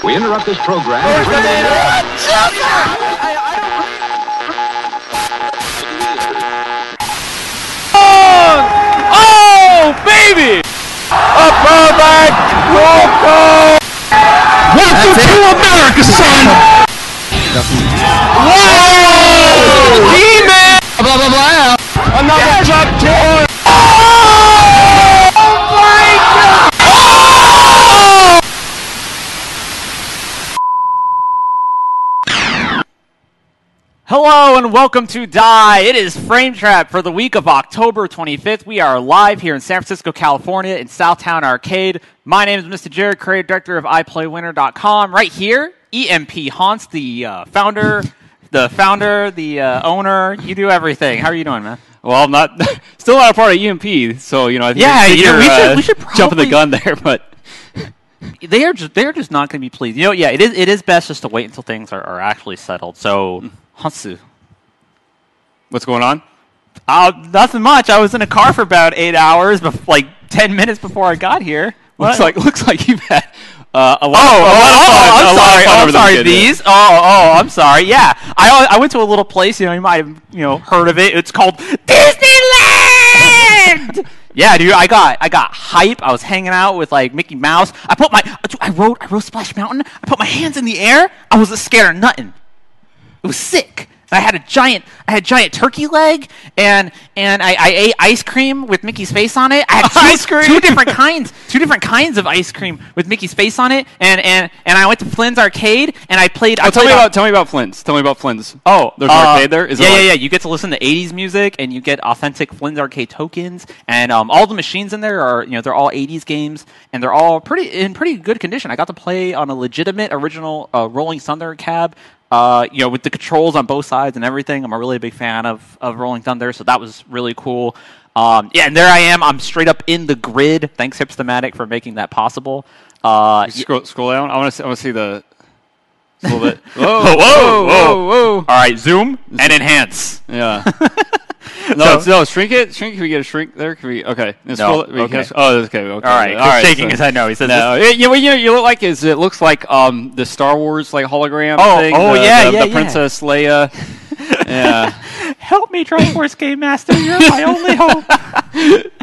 We interrupt this program. Oh, baby! A throwback roll call! Welcome to America, son! Whoa! Demon! Blah, blah, blah. Another drop tour! Oh my God! Hello and welcome to Die. It is Frame Trap for the week of October 25th. We are live here in San Francisco, California in Southtown Arcade. My name is Mr. Jared, creative director of iPlayWinner.com. Right here, EMP Haunts, the founder, the owner. You do everything. How are you doing, man? Well, I'm not still not a part of EMP, so I think we should probably jumping the gun there, but they are just not going to be pleased. It is best just to wait until things are actually settled. So, Hansu, what's going on? Nothing much. I was in a car for about 8 hours, like 10 minutes before I got here. Looks like you've had a lot of fun. I'm sorry. These? I'm sorry. Yeah, I went to a little place. You might have heard of it. It's called Disneyland. Yeah, dude. I got hype. I was hanging out with like Mickey Mouse. I rode Splash Mountain. I put my hands in the air. I wasn't scared of nothing. It was sick. I had a giant turkey leg, and I ate ice cream with Mickey's face on it. I had two different kinds of ice cream with Mickey's face on it, and I went to Flynn's Arcade and I played. Tell me about Flynn's. Tell me about Flynn's. Oh, there's an arcade there. Yeah. You get to listen to 80s music, and you get authentic Flynn's Arcade tokens, and all the machines in there are they're all 80s games, and they're all in pretty good condition. I got to play on a legitimate original Rolling Thunder cab. With the controls on both sides and everything. I'm a really big fan of Rolling Thunder, so that was really cool. And there I am. I'm straight up in the grid. Thanks, Hipstamatic, for making that possible. Scroll down. I want to see the a little bit. Whoa. All right, zoom and enhance. Yeah. No, shrink it. Can we get a shrink there? Can we? Okay. Okay. Okay. All right. Shaking his head no. He says no. You look like it looks like the Star Wars like hologram thing. The Princess Leia. Yeah. Help me, Triforce Game Master. You're my only hope.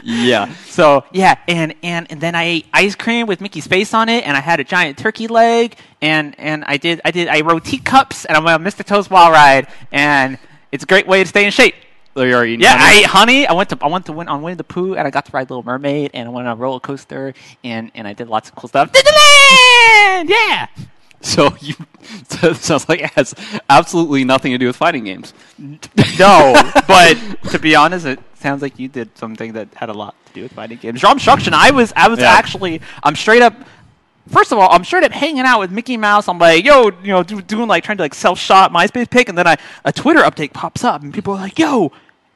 Yeah. So yeah, and then I ate ice cream with Mickey's face on it, and I had a giant turkey leg, and I rode teacups, and I'm on Mr. Toad's Wild Ride, and it's a great way to stay in shape. So you are eating honey? I ate honey. I went on Winnie the Pooh, and I got to ride Little Mermaid, and I went on a roller coaster, and I did lots of cool stuff. Disneyland! Yeah! So it sounds like it has absolutely nothing to do with fighting games. No, but to be honest, it sounds like you did something that had a lot to do with fighting games. Dromstruction. I was actually, I'm straight up. First of all, I'm straight up hanging out with Mickey Mouse. I'm like, doing like trying to like self-shot MySpace pic, and then a Twitter update pops up, and people are like,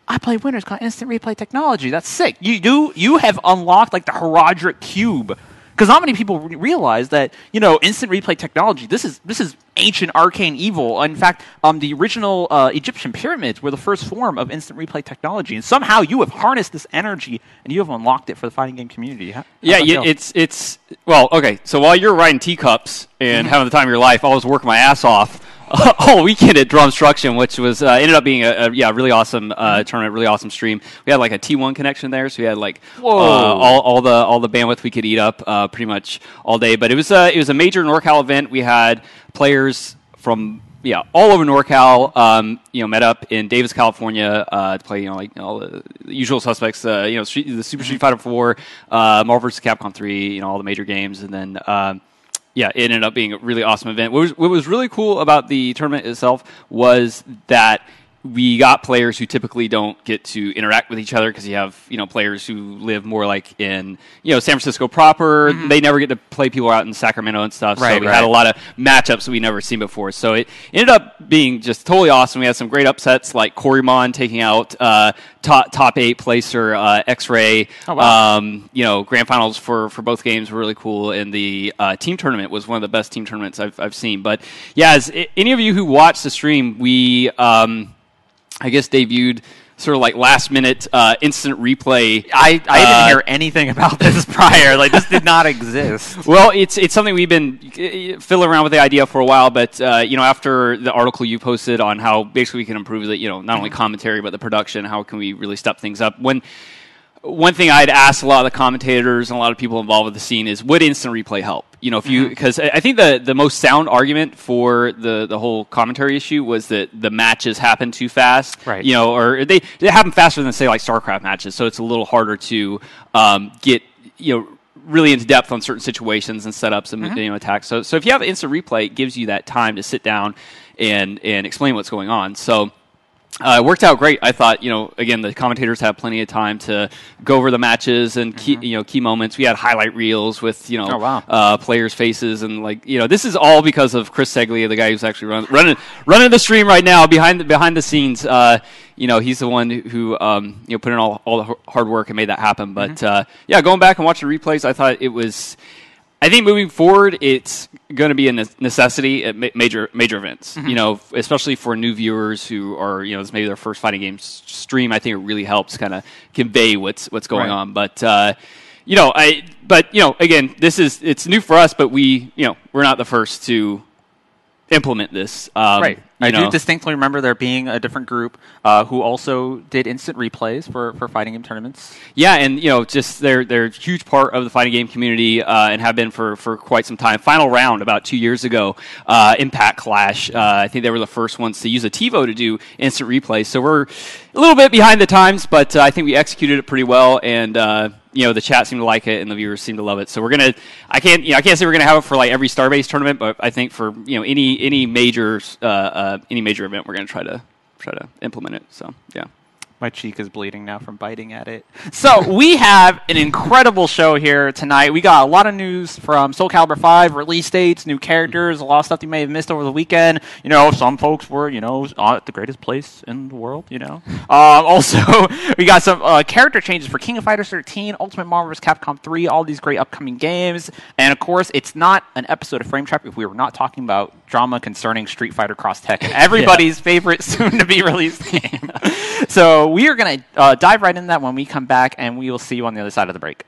iPlayWinner's got instant replay technology. That's sick. You have unlocked like the Herodric Cube. Because not many people realize that, instant replay technology, this is ancient arcane evil. In fact, the original Egyptian pyramids were the first form of instant replay technology. And somehow you have harnessed this energy and you have unlocked it for the fighting game community. It's well, okay. So while you're riding teacups and having the time of your life, I was working my ass off all weekend at Dromstruction, which was ended up being a really awesome tournament, really awesome stream. We had like a T1 connection there, so we had like all the bandwidth we could eat up pretty much all day. But it was a major NorCal event. We had players from all over NorCal, met up in Davis, California, to play, all the usual suspects, the Super Street Fighter IV, Marvel vs. Capcom 3, all the major games, and then. It ended up being a really awesome event. What was really cool about the tournament itself was that we got players who typically don't get to interact with each other because you have players who live more like in San Francisco proper. Mm-hmm. They never get to play people out in Sacramento and stuff. So we had a lot of matchups that we never seen before. So it ended up being just totally awesome. We had some great upsets like Corymon taking out top 8 placer XIII. Oh, wow. Grand finals for both games were really cool, and the team tournament was one of the best team tournaments I've seen. But yeah, as any of you who watched the stream, we I guess debuted sort of like last minute instant replay. I didn't hear anything about this prior. Like, this did not exist. Well, it's something we've been fiddling around with the idea for a while, but after the article you posted on how basically we can improve the not only commentary but the production, how can we really step things up? One thing I'd asked a lot of the commentators and a lot of people involved with the scene is, would instant replay help? If you, because I think the most sound argument for the whole commentary issue was that the matches happen too fast, right? Or they happen faster than, say, like StarCraft matches, so it's a little harder to get really into depth on certain situations and setups and attacks. So if you have instant replay, it gives you that time to sit down and explain what's going on. So. It worked out great. I thought, again, the commentators had plenty of time to go over the matches and key moments. We had highlight reels with players' faces and this is all because of Chris Seglia, the guy who's actually running the stream right now behind the scenes. He's the one who put in all the hard work and made that happen. But going back and watching the replays, I thought it was. I think moving forward, it's going to be a necessity at major events. Especially for new viewers who are, this may be their first fighting game stream. I think it really helps kind of convey what's going on. But again, it's new for us, but we're not the first to implement this. Right. I do distinctly remember there being a different group who also did instant replays for fighting game tournaments. Yeah, and just they're a huge part of the fighting game community and have been for quite some time. Final round about 2 years ago, Impact Clash. I think they were the first ones to use a TiVo to do instant replays. So we're a little bit behind the times, but I think we executed it pretty well, and the chat seemed to like it, and the viewers seem to love it. So we're gonna. I can't say we're gonna have it for like every Starbase tournament, but I think for any major event, we're gonna try to implement it. So yeah. My cheek is bleeding now from biting at it. So we have an incredible show here tonight. We got a lot of news from Soulcalibur V, release dates, new characters, a lot of stuff you may have missed over the weekend. Some folks were, at the greatest place in the world, Also, we got some character changes for King of Fighters 13, Ultimate Marvel vs. Capcom 3, all these great upcoming games. And, of course, it's not an episode of Frame Trap if we were not talking about drama concerning Street Fighter Cross Tekken, everybody's favorite soon-to-be-released game. So we are going to dive right into that when we come back, and we will see you on the other side of the break.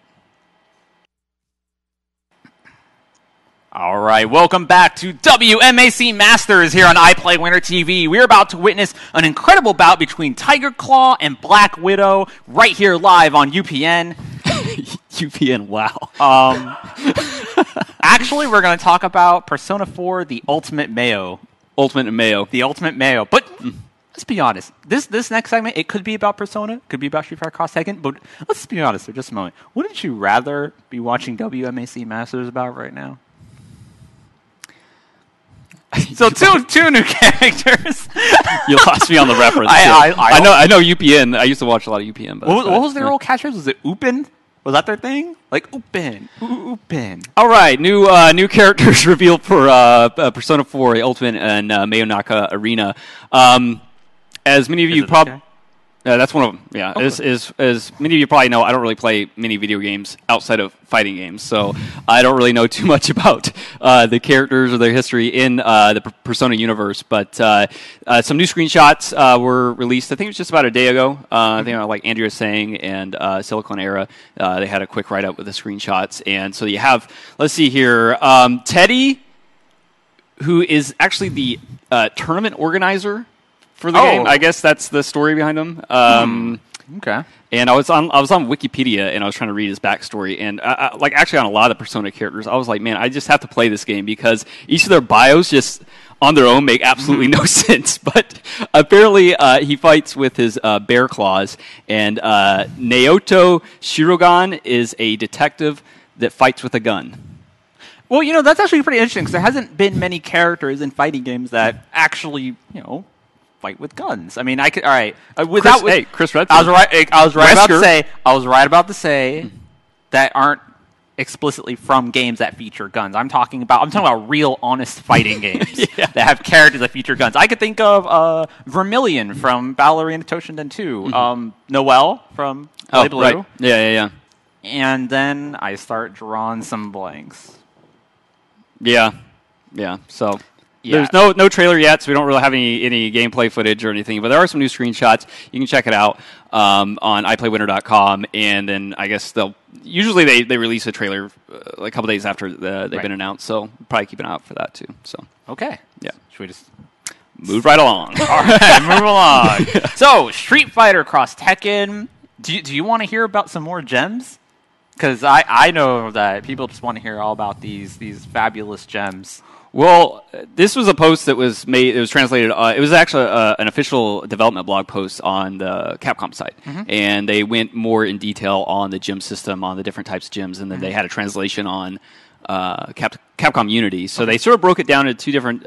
All right, welcome back to WMAC Masters here on iPlayWinner TV. We're about to witness an incredible bout between Tiger Claw and Black Widow right here live on UPN. UPN, wow. Actually, we're going to talk about Persona 4, the Ultimate Mayo. The Ultimate Mayo. But let's be honest. This next segment, it could be about Persona, it could be about Street Fighter Cross Tekken, but let's be honest for just a moment. Wouldn't you rather be watching WMAC Masters about right now? So two new characters. You lost me on the reference. I know UPN. I used to watch a lot of UPN. But what was their old catchphrase? Was it Upin? Was that their thing? Like Upin, Upin. All right, new characters revealed for Persona 4, the Ultimate and Mayo Arena. As many of you probably. That's one of them. Yeah, okay. As many of you probably know, I don't really play many video games outside of fighting games, so I don't really know too much about the characters or their history in the Persona universe. But some new screenshots were released. I think it was just about a day ago. I think like Andrea was saying and Silicon Era, they had a quick write up with the screenshots, and so you have. Let's see here, Teddy, who is actually the tournament organizer for the game. I guess that's the story behind him. Okay. And I was on Wikipedia and I was trying to read his backstory, and like actually on a lot of the Persona characters, I was like, man, I just have to play this game because each of their bios just on their own make absolutely no sense. But apparently he fights with his bear claws, and Naoto Shirogan is a detective that fights with a gun. Well, that's actually pretty interesting because there hasn't been many characters in fighting games that actually, fight with guns. I mean, I could. All right, Chris Redfield. I was right about to say that aren't explicitly from games that feature guns. I'm talking about real, honest fighting games that have characters that feature guns. I could think of Vermilion from Battle Arena Toshinden 2, Noelle from Blue. Right. Yeah. And then I start drawing some blanks. Yeah. So. There's no trailer yet, so we don't really have any gameplay footage or anything. But there are some new screenshots. You can check it out on iPlayWinner.com, and then I guess usually they release a trailer a couple days after they've been announced. So probably keep an eye out for that too. So okay, yeah. Should we just move right along? All right, move along. So Street Fighter Cross Tekken. Do you want to hear about some more gems? Because I know that people just want to hear all about these fabulous gems. Well, this was a post that was made. It was translated. It was actually an official development blog post on the Capcom site, and they went more in detail on the gem system, on the different types of gems, and then they had a translation on Capcom Unity. So they sort of broke it down into two different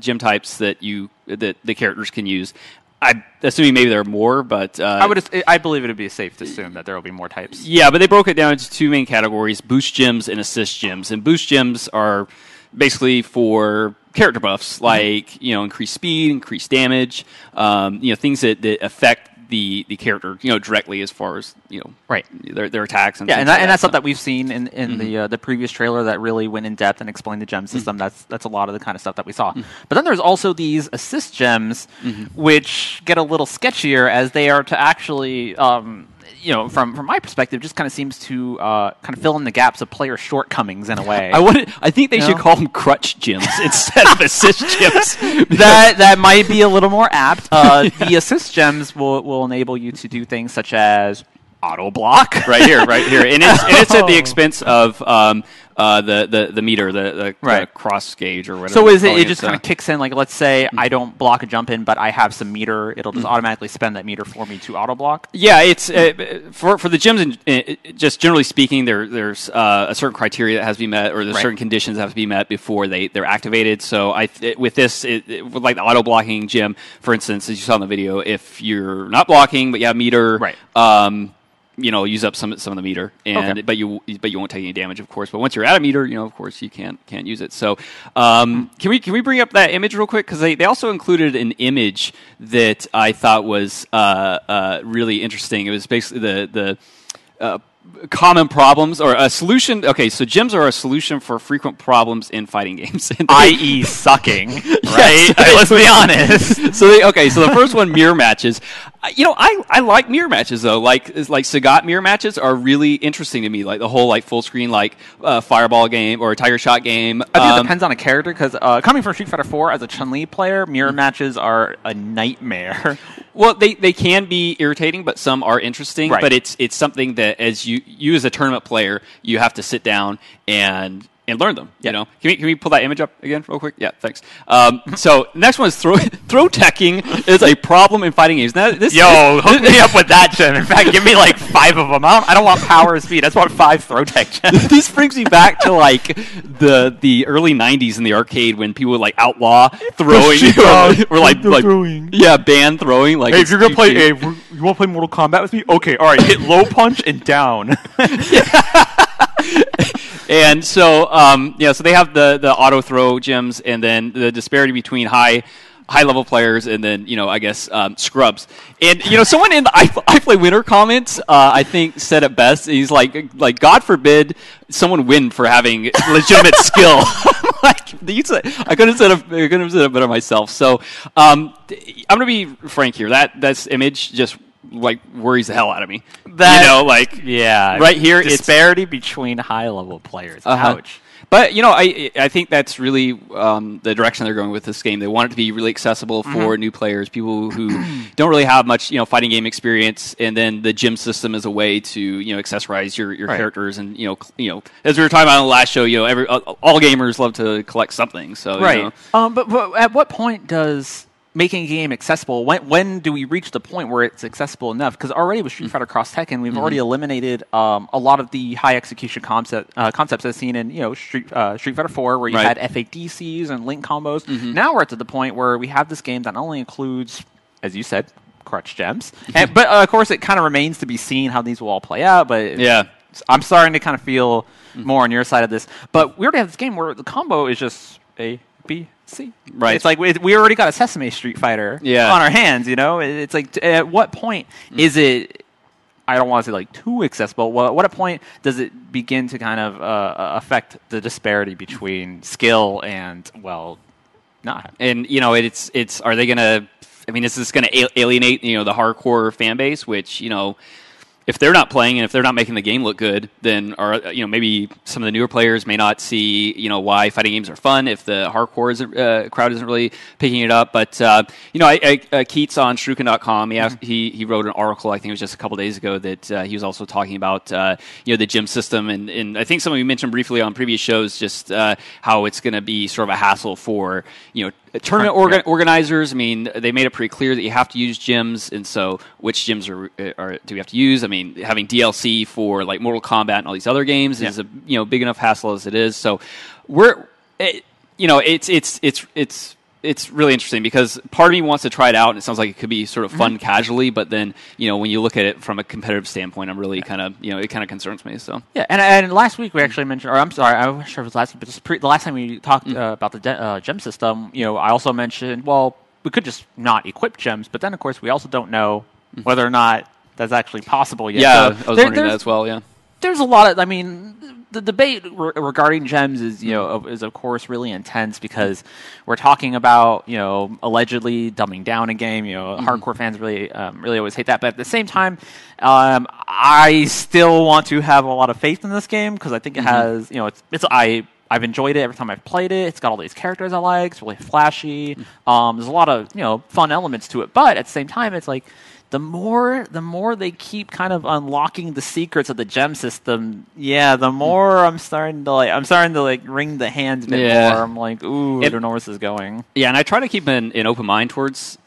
gem types that the characters can use. I'm assuming maybe there are more, but I believe it would be safe to assume that there will be more types. Yeah, but they broke it down into two main categories: boost gems and assist gems. And boost gems are basically for character buffs, like increased speed, increased damage, things that affect the character directly as far as their attacks and and that's stuff that we've seen in the previous trailer that really went in depth and explained the gem system. That's a lot of the kind of stuff that we saw. But then there's also these assist gems, which get a little sketchier as they are to actually from my perspective, just kind of seems to kind of fill in the gaps of player shortcomings in a way. I think they should call them crutch gems instead of assist gems. That might be a little more apt. The assist gems will enable you to do things such as auto block. right here, and it's at the expense of the meter, the cross gauge or whatever. So it just kind of kicks in, like, let's say I don't block a jump in, but I have some meter, it'll just automatically spend that meter for me to auto block? Yeah, it's for the gyms, just generally speaking, there's a certain criteria that has to be met, or there's certain conditions that have to be met before they're activated. So with this, with like the auto blocking gym, for instance, as you saw in the video, if you're not blocking but you have meter, use up some of the meter, but you won't take any damage, of course. But once you're at a meter, of course you can't use it. So can we bring up that image real quick, because they also included an image that I thought was really interesting. It was basically the common problems or a solution. Okay, so gems are a solution for frequent problems in fighting games, i.e. sucking. Right? Let's be honest. So the first one, mirror matches. I like mirror matches though. Like Sagat mirror matches are really interesting to me. Like the whole full screen Fireball game or a Tiger Shot game. I think it depends on a character, because coming from Street Fighter IV as a Chun-Li player, mirror matches are a nightmare. Well, they can be irritating, but some are interesting. Right. But it's something that as you as a tournament player, you have to sit down and learn them. Yeah. Can we pull that image up again real quick? Yeah, thanks. So next one is throw teching is a problem in fighting games. Now, hook me up with that gem. In fact, give me 5 of them. I don't want power or speed. I just want 5 throw tech gems. This brings me back to the early '90s in the arcade when people would outlaw throwing or throwing. Yeah, ban throwing. Hey, if you're gonna play, you want to play Mortal Kombat with me? Okay, all right. Hit low punch and down. And so, so they have the auto throw gems, and then the disparity between high level players, and then I guess scrubs. And someone in the I Play Winner comments, I think said it best. He's like God forbid someone win for having legitimate skill. I couldn't have said it better myself. So I'm gonna be frank here. That's image just worries the hell out of me. Right here, disparity between high level players. Ouch. But I think that's really the direction they're going with this game. They want it to be really accessible for new players, people who don't really have much fighting game experience, and then the gym system is a way to accessorize your characters, and as we were talking about on the last show, all gamers love to collect something. So but at what point does making a game accessible, when do we reach the point where it's accessible enough? Because already with Street Fighter Cross Tekken, we've already eliminated a lot of the high execution concepts as seen in Street Fighter IV, where you had FADCs and link combos. Now we're at the point where we have this game that not only includes, as you said, crutch gems, but of course it kind of remains to be seen how these will all play out. But I'm starting to kind of feel more on your side of this. But we already have this game where the combo is just A, B, C. Right. It's like we already got a Sesame Street Fighter on our hands, It's like, at what point is it, I don't want to say too accessible, what a point does it begin to kind of affect the disparity between skill and, not happen. And it's are they gonna? I mean, is this going to alienate the hardcore fan base, which if they're not playing and if they're not making the game look good, then maybe some of the newer players may not see why fighting games are fun if the hardcore crowd isn't really picking it up. But Keats on Shuriken.com, he wrote an article, I think it was just a couple days ago, that he was also talking about the gym system, and I think some of you mentioned briefly on previous shows just how it's going to be sort of a hassle for tournament organizers. I mean, they made it pretty clear that you have to use gyms, and so which gyms do we have to use? I mean, having DLC for like Mortal Kombat and all these other games is a big enough hassle as it is. So it's really interesting because part of me wants to try it out, and it sounds like it could be sort of fun casually. But then when you look at it from a competitive standpoint, I'm really kind of it kind of concerns me. So and last week we actually mentioned, or I'm sorry, I'm not sure if it was last week, but just the last time we talked about the gem system, I also mentioned, well, we could just not equip gems, but then of course we also don't know whether or not that's actually possible yet. Yeah, so I was wondering that as well. Yeah, there's a lot of, the debate regarding gems is of course really intense because we're talking about allegedly dumbing down a game. Hardcore fans really always hate that, but at the same time, I still want to have a lot of faith in this game because I think it has I've enjoyed it every time I've played it. It's got all these characters I like. It's really flashy. There's a lot of fun elements to it, but at the same time, it's like the more they keep kind of unlocking the secrets of the gem system, the more I'm starting to wring the hands a bit more. I'm like, ooh, I don't know where this is going. Yeah, and I try to keep an open mind towards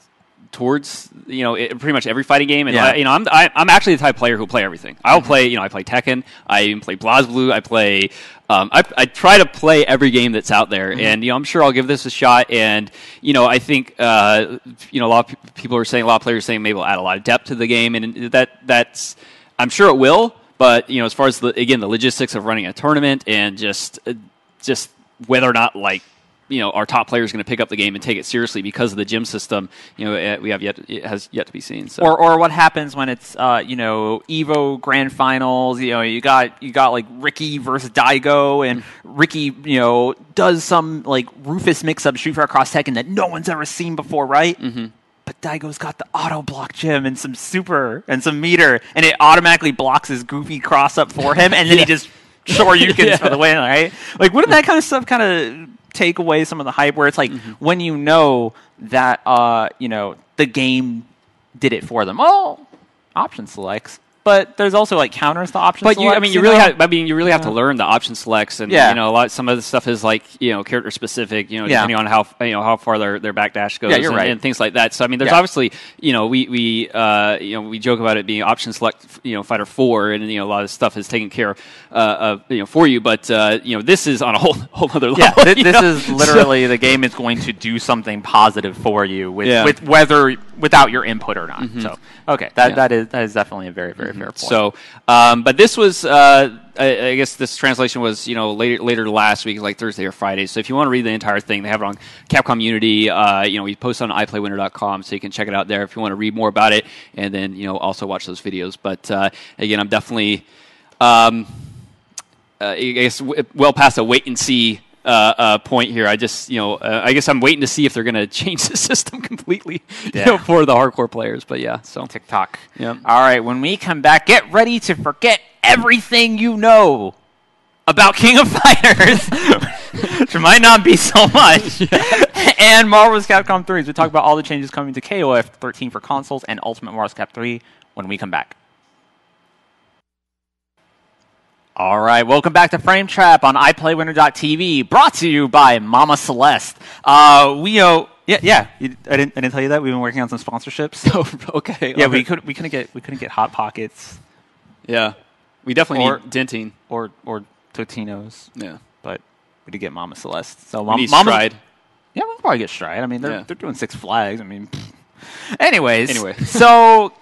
pretty much every fighting game, and I'm actually the type of player who'll play everything. I'll play, I play Tekken, I even play BlazBlue, I play I try to play every game that's out there, and I'm sure I'll give this a shot. And I think a lot of people are saying, a lot of players are saying maybe it'll add a lot of depth to the game, and that's I'm sure it will. But as far as the logistics of running a tournament and just whether or not our top player is going to pick up the game and take it seriously because of the gym system, it has yet to be seen. So. Or what happens when it's Evo Grand Finals? You got like Ricky versus Daigo, and Ricky does some like Rufus mix-up shoot for across Tekken that no one's ever seen before, right? Mm-hmm. But Daigo's got the auto block gym and some super and some meter, and it automatically blocks his goofy cross up for him, and then he just Shoryukens for the win, right? Like, wouldn't that kind of stuff kind of take away some of the hype where it's like when that the game did it for them? Oh, option selects. But there's also like counters to option selects. But you really have to learn the option selects, and some of the stuff is like character specific, depending on how far their backdash goes, and things like that. So there's obviously we joke about it being option select Fighter 4, and a lot of stuff is taken care of for you. But this is on a whole other level. Yeah, this is literally the game is going to do something positive for you with without your input or not. So that is definitely a very very fair point. So, but this was, I guess this translation was, later last week, like Thursday or Friday. So if you want to read the entire thing, they have it on Capcom Unity. We post on iPlayWinner.com, so you can check it out there if you want to read more about it, and then, also watch those videos. But, again, I'm definitely, I guess, well past a wait and see point here. I just, I guess I'm waiting to see if they're going to change the system completely for the hardcore players. But so TikTok. Yeah. All right. When we come back, get ready to forget everything you know about King of Fighters, which might not be so much, and Marvel's Capcom 3. We talk about all the changes coming to KOF 13 for consoles and Ultimate Marvel's Cap 3 when we come back. All right, welcome back to Frame Trap on iPlayWinner.tv, brought to you by Mama Celeste. I didn't tell you that we've been working on some sponsorships. Oh, okay. Yeah, we couldn't get Hot Pockets. Yeah, we definitely need Dentine or Totino's. Yeah, but we did get Mama Celeste. So we need Stride. Yeah, we can probably get Stride. They're doing Six Flags. Anyways, so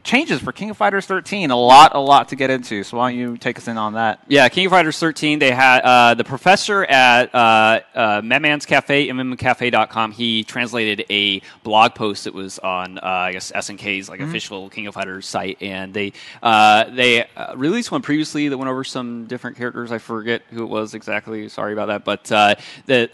changes for King of Fighters 13. A lot to get into. So why don't you take us in on that? Yeah, King of Fighters 13. They had the professor at Madman's Cafe, mmcafe.com. He translated a blog post that was on I guess SNK's official King of Fighters site, and they released one previously that went over some different characters. I forget who it was exactly. Sorry about that, but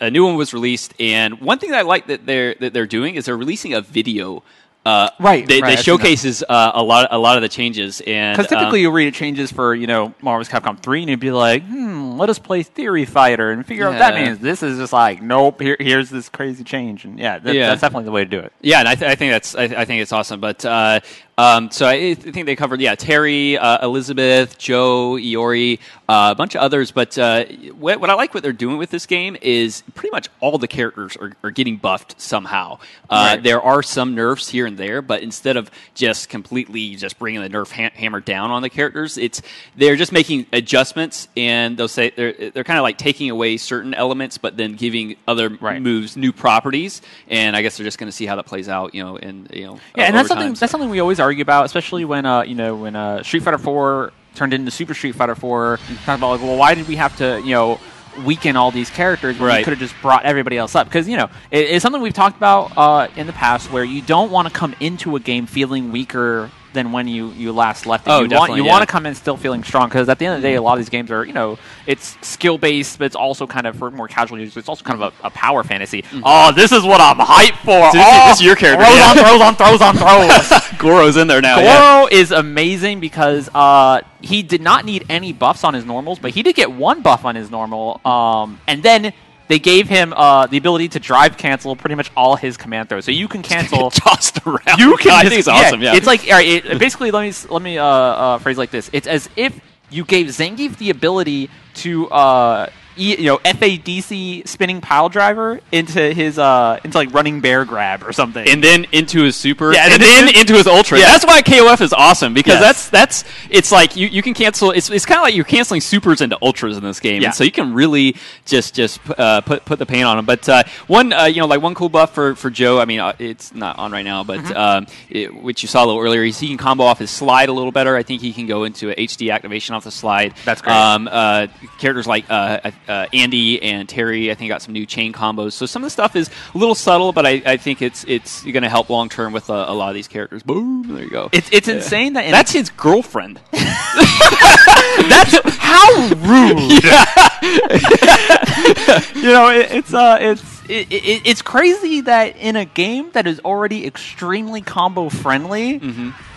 a new one was released. And one thing that I like that they're doing is they're releasing a video. That showcases a lot of the changes, and because typically you read changes for Marvel's Capcom 3, and you'd be like, let us play Theory Fighter and figure out what that means. This is just like, nope, here's this crazy change, and that's definitely the way to do it. Yeah, and I think it's awesome. But so I think they covered Terry, Elizabeth, Joe, Iori, a bunch of others. But what I like what they're doing with this game is pretty much all the characters are getting buffed somehow. There are some nerfs here and there, but instead of just completely just bringing the nerf hammer down on the characters, they're just making adjustments, and they'll say they're kind of like taking away certain elements, but then giving other moves new properties. And I guess they're just going to see how that plays out, and that's something we always argue about, especially when when Street Fighter 4 turned into Super Street Fighter 4. Talking about why did we have to weaken all these characters when we could have just brought everybody else up? Because it's something we've talked about in the past, where you don't want to come into a game feeling weaker than when you last left it. You want to come in still feeling strong, because at the end of the day, a lot of these games are, it's skill-based, but it's also kind of, for more casual users, it's also kind of a power fantasy. Oh, this is what I'm hyped for. So this is your character. Throws on throws. Goro's in there now. Goro is amazing because he did not need any buffs on his normals, but he did get one buff on his normal, and then they gave him the ability to drive cancel pretty much all his command throws, so you can cancel. Tossed around. You can. I think it's awesome. Yeah, it's like, all right. Basically, let me phrase like this. It's as if you gave Zangief the ability to FADC spinning pile driver into his into running bear grab or something, and then into his super, and then into his ultra. Yeah. That's why KOF is awesome, because that's it's like you can cancel. It's kind of like you're canceling supers into ultras in this game, and so you can really just put the pain on them. But one cool buff for Joe. I mean, it's not on right now, but which you saw a little earlier, he can combo off his slide a little better. I think he can go into a HD activation off the slide. That's great. Characters like Andy and Terry, I think, got some new chain combos. So some of the stuff is a little subtle, but I think it's going to help long term with a lot of these characters. Boom! There you go. It's insane that that's his girlfriend. That's how rude. It's crazy that in a game that is already extremely combo friendly,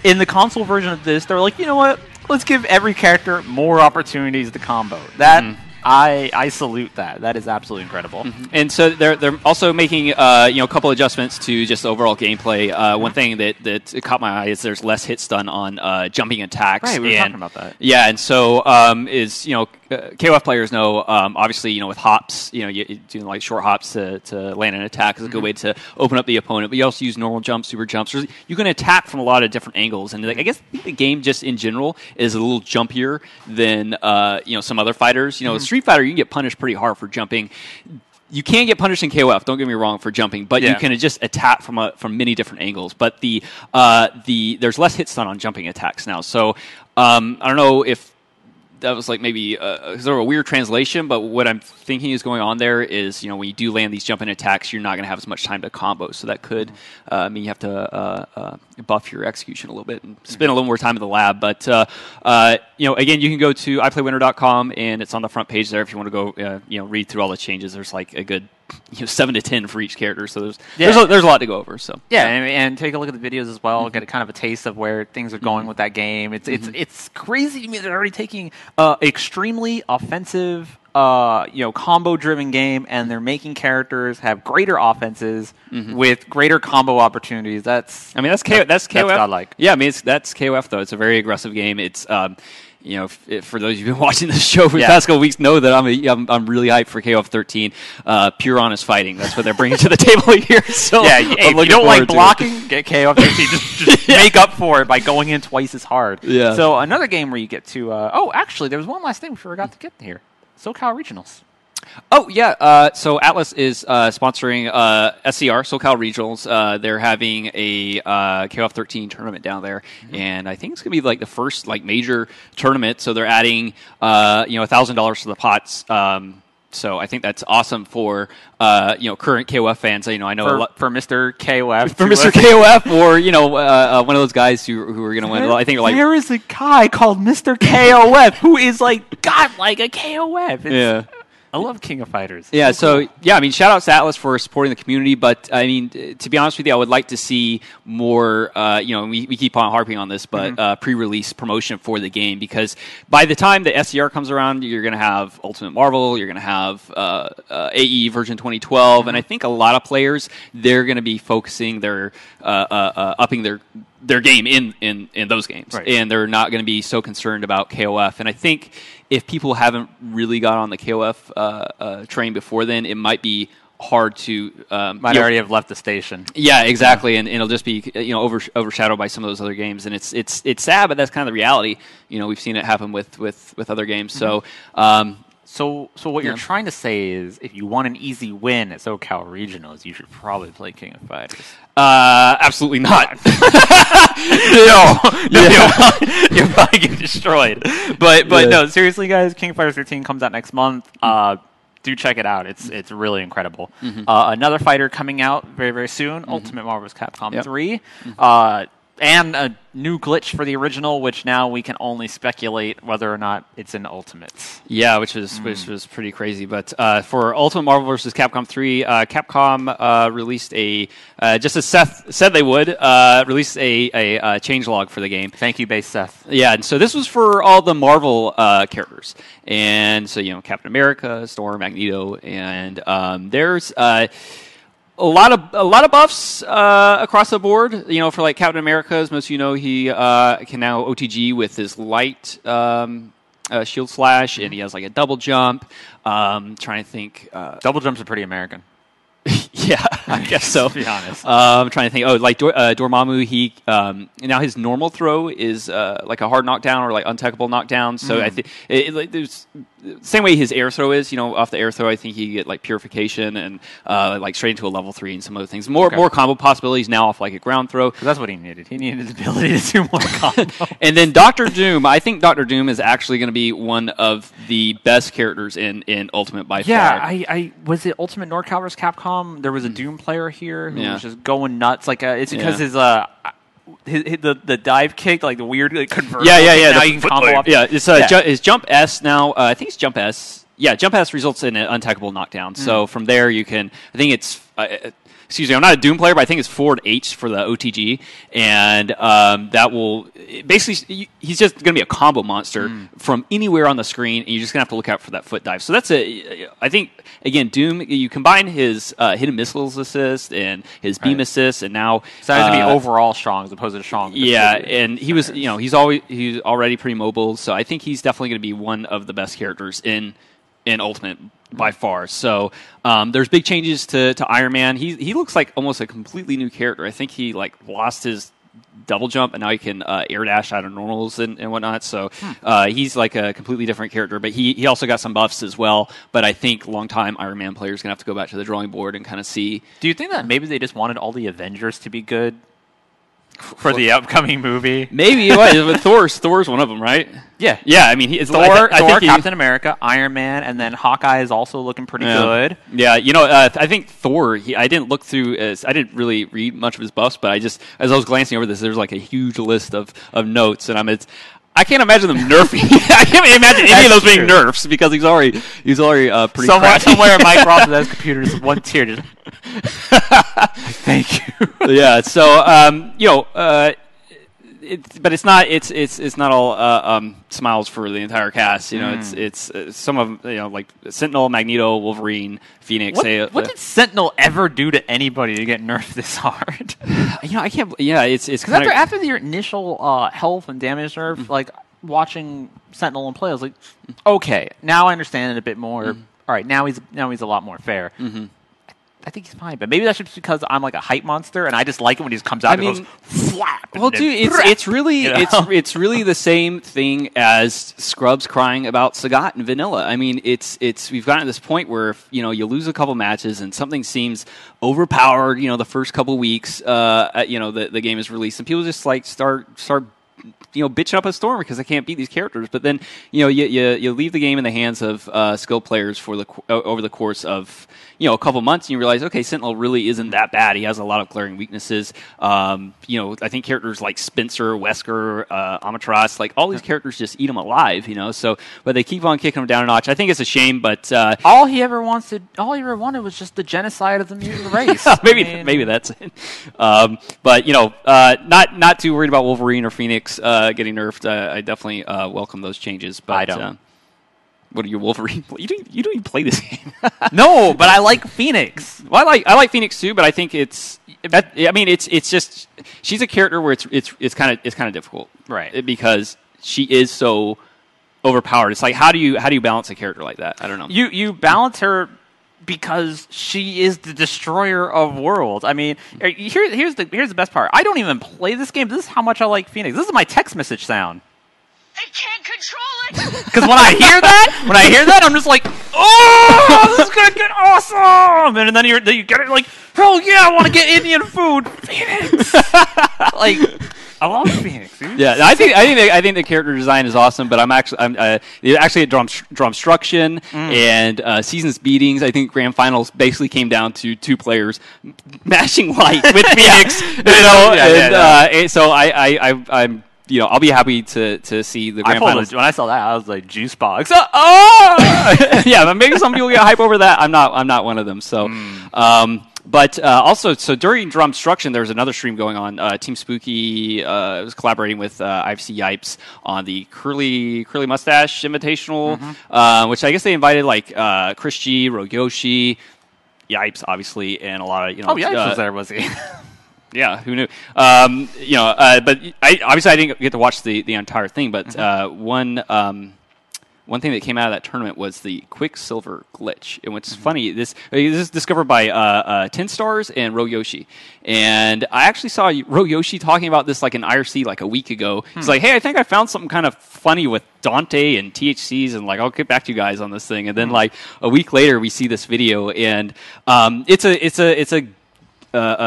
in the console version of this, they're like, you know what? Let's give every character more opportunities to combo. That I salute that. That is absolutely incredible. And so they're also making a couple adjustments to just overall gameplay. One thing that caught my eye is there's less hit stun on jumping attacks. Right, we were talking about that. Yeah, and so KOF players know, obviously, with hops, you doing like short hops to land an attack is a good way to open up the opponent. But you also use normal jumps, super jumps. You can attack from a lot of different angles, and I guess the game just in general is a little jumpier than some other fighters. Street Fighter, you can get punished pretty hard for jumping. You can get punished in KOF, don't get me wrong, for jumping, but you can just attack from many different angles. But there's less hit stun on jumping attacks now. So I don't know if that was like maybe sort of a weird translation, but what I'm thinking is going on there is, when you do land these jumping attacks, you're not going to have as much time to combo. So that could mean you have to buff your execution a little bit and spend a little more time in the lab. But again, you can go to iplaywinner.com, and it's on the front page there if you want to go read through all the changes. There's like a good 7 to 10 for each character, so there's a lot to go over. So and take a look at the videos as well. Get a kind of a taste of where things are going with that game. It's crazy to me they're already taking extremely offensive, combo-driven game, and they're making characters have greater offenses with greater combo opportunities. That's KOF. That's godlike. Yeah, that's KOF though. It's a very aggressive game. It's for those of you who've been watching this show for the past couple weeks, know that I'm really hyped for KOF 13. Pure honest fighting. That's what they're bringing to the table here. So if you don't like blocking, get KOF 13. Just make up for it by going in twice as hard. Yeah. So another game where you get to. Actually, there was one last thing we forgot to get here. SoCal Regionals. Oh, yeah. So Atlas is sponsoring SCR, SoCal Regionals. They're having a KOF 13 tournament down there, and I think it's going to be like the first like major tournament. So they're adding $1,000 to the pots. So I think that's awesome for current KOF fans. I know a lot for Mr. KOF, for Mr. KOF, or one of those guys who are going to win. I think there is a guy called Mr. KOF who is like got like a KOF. I love King of Fighters. Yeah, so I mean, shout out to Atlas for supporting the community, but I mean, to be honest with you, I would like to see more. We keep on harping on this, but pre-release promotion for the game, because by the time the SCR comes around, you're going to have Ultimate Marvel, you're going to have AE version 2012, and I think a lot of players they're going to be focusing their upping their game in those games, and they're not going to be so concerned about KOF. And I think if people haven't really got on the KOF train before then, it might be hard to might already have left the station. Yeah, exactly, and it'll just be overshadowed by some of those other games, and it's sad, but that's kind of the reality. We've seen it happen with other games. So. So what you're trying to say is, if you want an easy win at SoCal Regionals, you should probably play King of Fighters. Absolutely not. No, you're probably getting destroyed. But no, seriously, guys, King of Fighters 13 comes out next month. Do check it out. It's really incredible. Another fighter coming out very, very soon, Ultimate Marvel vs. Capcom 3. And a new glitch for the original, which now we can only speculate whether or not it's in Ultimates. Yeah, which was pretty crazy. But for Ultimate Marvel vs. Capcom 3, Capcom released just as Seth said they would, released a changelog for the game. Thank you, base Seth. Yeah, and so this was for all the Marvel characters. And so, Captain America, Storm, Magneto, and there's... A lot of buffs across the board. For like Captain America, as most of you know, he can now OTG with his light shield slash, and he has like a double jump. Trying to think. Double jumps are pretty American. Yeah, I guess so. To be honest, I'm trying to think. Dormammu, he now his normal throw is like a hard knockdown or like untechable knockdown. So I think there's same way his air throw is. Off the air throw, I think you get like purification and like straight into a level 3 and some other things. More combo possibilities now off like a ground throw. That's what he needed. He needed the ability to do more combo. And then Doctor Doom. I think Doctor Doom is actually going to be one of the best characters in Ultimate by far. Yeah, I was it Ultimate NorCal vs. Capcom. There was a Doom player here who was just going nuts. Like it's because his the dive kick, like the weird convert. Yeah. Now you can combo up. Yeah, it's his jump S now. I think it's jump S. Yeah, jump S results in an untechable knockdown. So from there you can. I think it's. Excuse me, I'm not a Doom player, but I think it's forward H for the OTG, and that will basically he's just going to be a combo monster from anywhere on the screen, and you're just going to have to look out for that foot dive. So that's I think again, Doom. You combine his hidden missiles assist and his beam assist, and now so to be overall strong as opposed to strong. Yeah, and he was he's already pretty mobile, so I think he's definitely going to be one of the best characters in Ultimate by far. So there's big changes to Iron Man. He looks like almost a completely new character. I think he like lost his double jump and now he can air dash out of normals and whatnot. So he's like a completely different character, but he also got some buffs as well. But I think long-time Iron Man players going to have to go back to the drawing board and kind of see. Do you think that maybe they just wanted all the Avengers to be good for the upcoming movie? Maybe. But Thor's one of them, right? Yeah. I mean, it's Thor, Captain America, Iron Man, and then Hawkeye is also looking pretty good. Yeah, I think Thor. I didn't look through. I didn't really read much of his buffs, but as I was glancing over this, there's like a huge list of notes, and I can't imagine them nerfing. I can't imagine any of those being nerfs because he's already pretty. Somewhere Mike Ross has computers one tier. Just thank you. Yeah. So but it's not. It's not all smiles for the entire cast. It's some of them. Like Sentinel, Magneto, Wolverine, Phoenix. What did Sentinel ever do to anybody to get nerfed this hard? I can't. Yeah, it's because after your initial health and damage nerf, like watching Sentinel and play, I was like, okay, now I understand it a bit more. All right, now he's a lot more fair. I think he's fine, but maybe that's just because I'm like a hype monster, and I just like it when he just comes out and goes flap. Well, dude, it's really it's really the same thing as Scrubs crying about Sagat and Vanilla. I mean, we've gotten to this point where if, you lose a couple matches and something seems overpowered, the first couple weeks, the game is released, and people just like start bitching up a storm because they can't beat these characters. But then you leave the game in the hands of skilled players for over the course of a couple months, and you realize, okay, Sentinel really isn't that bad. He has a lot of glaring weaknesses. I think characters like Spencer, Wesker, Amaterasu, like all these characters just eat him alive. But they keep on kicking him down a notch. I think it's a shame, but all he ever wanted was just the genocide of the mutant race. maybe that's it. But not too worried about Wolverine or Phoenix getting nerfed. I definitely welcome those changes. But I don't. What are your Wolverine? You don't even play this game. No, but I like Phoenix. Well, I like Phoenix too, but I think it's just she's a character where it's kind of difficult, right? Because she is so overpowered. It's like how do you balance a character like that? I don't know. You balance her because she is the destroyer of worlds. I mean, here's the best part. I don't even play this game. This is how much I like Phoenix. This is my text message sound. I can't control it. Because when I hear that, I'm just like, oh, this is gonna get awesome. And then you get it like, hell yeah, I want to get Indian food, Phoenix. Like, I love Phoenix, dude. Yeah, I think the character design is awesome, but I'm actually at Dromstruction and Seasons Beatings. I think grand finals basically came down to two players mashing light with Phoenix. So I'm. I'll be happy to see the grand finals. When I saw that, I was like, juice box. Yeah, but maybe some people get hype over that. I'm not one of them. So, but also, so during Dromstruction, there was another stream going on. Team Spooky was collaborating with IFC Yipes on the Curly Mustache Invitational, which I guess they invited like Chris G, Rogue Yoshi, Yipes, obviously, and a lot of Yipes was there, was he? Yeah, who knew? But I didn't get to watch the entire thing. But one thing that came out of that tournament was the Quicksilver glitch. And what's funny, this is discovered by 10 Stars and Rogue Yoshi. And I actually saw Rogue Yoshi talking about this like in IRC like a week ago. He's like, hey, I think I found something kind of funny with Dante and THCs, and like I'll get back to you guys on this thing. And then like a week later, we see this video, and it's a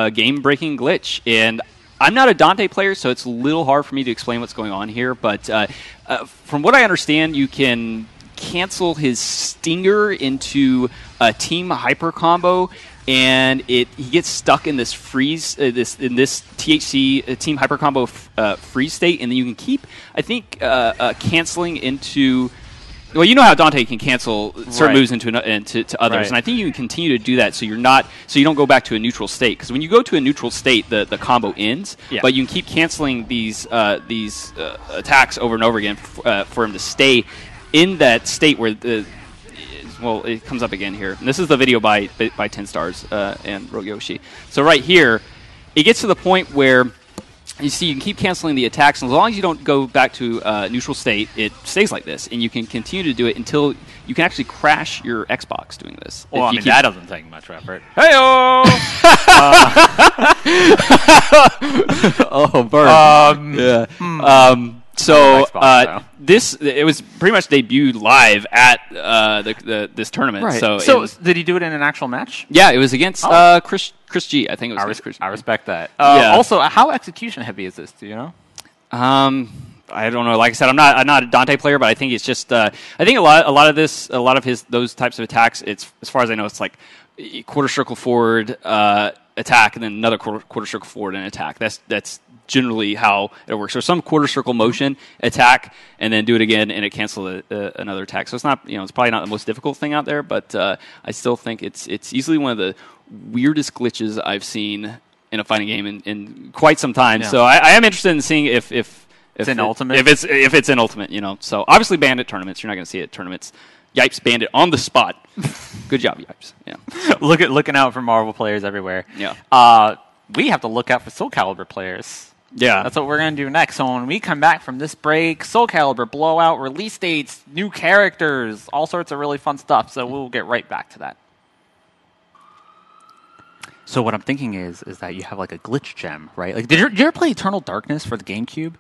game-breaking glitch, and I'm not a Dante player, so it's a little hard for me to explain what's going on here, but from what I understand, you can cancel his Stinger into a team hyper combo, and he gets stuck in this freeze, in this THC team hyper combo freeze state, and then you can keep, I think, canceling into... Well, you know how Dante can cancel certain moves into others, and I think you can continue to do that so you don't go back to a neutral state. Because when you go to a neutral state, the combo ends, but you can keep canceling these attacks over and over again for him to stay in that state where it comes up again here. And this is the video by 10 Stars and Rogue Yoshi. So right here, it gets to the point where you see, you can keep canceling the attacks, and as long as you don't go back to neutral state, it stays like this, and you can continue to do it until you can actually crash your Xbox doing this. Well, I mean, that doesn't take much effort. Hey-oh! Oh, burn. So it was pretty much debuted live at this tournament. Right. So did he do it in an actual match? Yeah, it was against Chris G. I think it was Chris G. I respect that. Also, how execution heavy is this? Do you know? I don't know. Like I said, I'm not a Dante player, but I think it's just I think a lot of those types of attacks. It's, as far as I know, it's like quarter circle forward attack, and then another quarter circle forward and attack. That's generally how it works. So some quarter circle motion attack, and then do it again, and it cancels another attack. So it's not, it's probably not the most difficult thing out there, but I still think it's easily one of the weirdest glitches I've seen in a fighting game in quite some time. Yeah. So I am interested in seeing if it's in Ultimate. If it's in Ultimate, So obviously banned at tournaments. You're not going to see it at tournaments. Yipes banned it on the spot. Good job, Yipes. Yeah. Looking out for Marvel players everywhere. Yeah. We have to look out for Soulcalibur players. Yeah. That's what we're going to do next. So when we come back from this break, Soulcalibur, blowout, release dates, new characters, all sorts of really fun stuff. So we'll get right back to that. So what I'm thinking is that you have like a glitch gem, right? Like, did you ever play Eternal Darkness for the GameCube?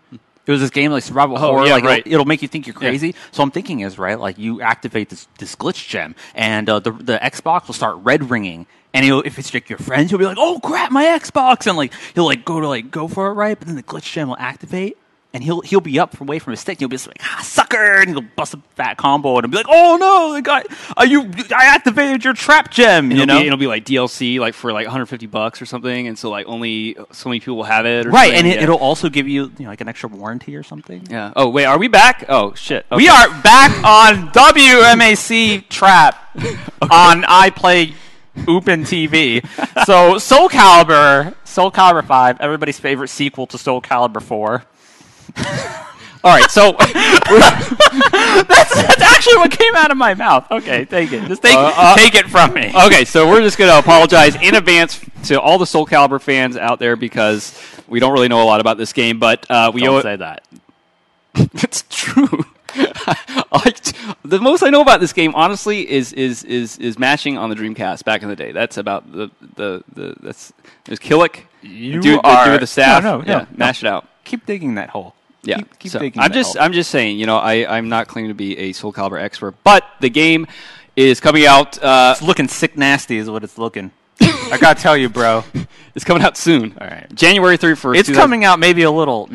It was this game like survival horror, yeah, like right. it'll make you think you're crazy. So I'm thinking is right, like you activate this glitch gem, and the Xbox will start red ringing, and if it's like your friends, he'll be like, "Oh crap, my Xbox!" and like he'll like go for it, right? But then the glitch gem will activate, and he'll be up away from his stick, and he'll be just like, sucker, and he'll bust a fat combo, and he'll be like, "Oh no, the guy, I activated your trap gem," It'll be like DLC, like for like $150 or something, and so like only so many people will have it, or right? something. And it'll also give you like an extra warranty or something. Yeah. Oh wait, are we back? Oh shit. Okay. We are back on WMAC Trap on iPlay Open TV. So Soulcalibur 5, everybody's favorite sequel to Soulcalibur 4. All right, so that's actually what came out of my mouth. Okay, take it. Just take it from me. Okay, so we're just going to apologize in advance to all the Soulcalibur fans out there because we don't really know a lot about this game, but we Don't say that. It's true. The most I know about this game, honestly, is mashing on the Dreamcast back in the day. That's about there's Killick. You do are with the staff. No, mash it out. Keep digging that hole. Yeah, keep so digging. I'm just saying, I'm not claiming to be a Soulcalibur expert, but the game is coming out. It's looking sick nasty, is what it's looking. I gotta tell you, bro. It's coming out soon. All right, January 31st. It's coming out maybe a little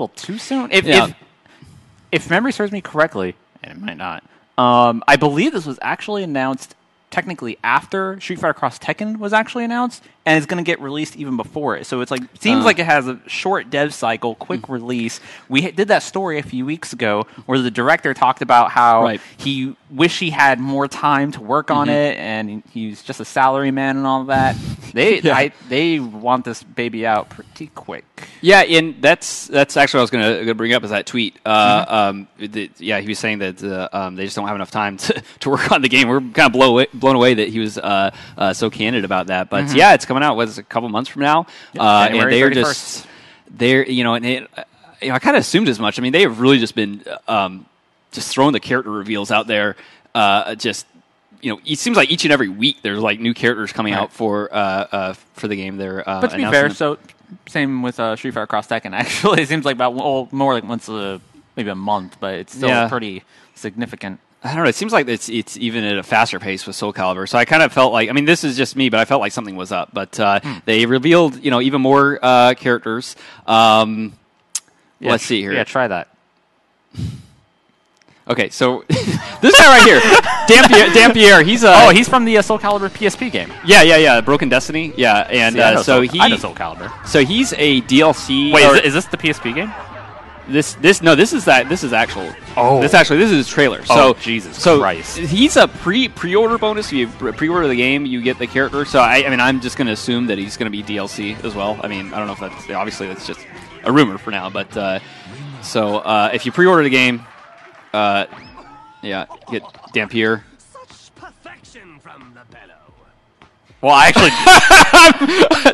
too soon. If memory serves me correctly, and it might not, I believe this was actually announced technically after Street Fighter Cross Tekken was actually announced, and it's going to get released even before it. So it's like seems like it has a short dev cycle, quick release. We did that story a few weeks ago where the director talked about how he wished he had more time to work on it, and he's just a salary man and all that. They want this baby out pretty quick. Yeah, and that's actually what I was going to bring up is that tweet. He was saying that they just don't have enough time to work on the game. We're kind of blown away that he was so candid about that. But yeah, it's coming out a couple months from now, and they're 31st. I kind of assumed as much. I mean, they have really just been just throwing the character reveals out there. It seems like each and every week there's like new characters coming out for the game. But to be fair, so same with Street Fighter Cross Tekken. Actually, it seems like more like once maybe a month, but it's still pretty significant. I don't know. It seems like it's even at a faster pace with Soulcalibur. So I kind of felt like, I mean, this is just me, but I felt like something was up. But they revealed, even more characters. Let's see here. Yeah, try that. Okay, so this guy right here, Dampierre, he's he's from the Soulcalibur PSP game. Yeah, Broken Destiny. Yeah, and I know Soulcalibur. So he's a DLC. Wait, is this the PSP game? This is actual. This is his trailer. Jesus Christ! He's a pre-order bonus. If you pre-order the game, you get the character. So I mean, I'm just going to assume that he's going to be DLC as well. I mean, I don't know if that's obviously that's just a rumor for now. But if you pre-order the game, get Dampierre. Such perfection from the bellow. Well, I actually,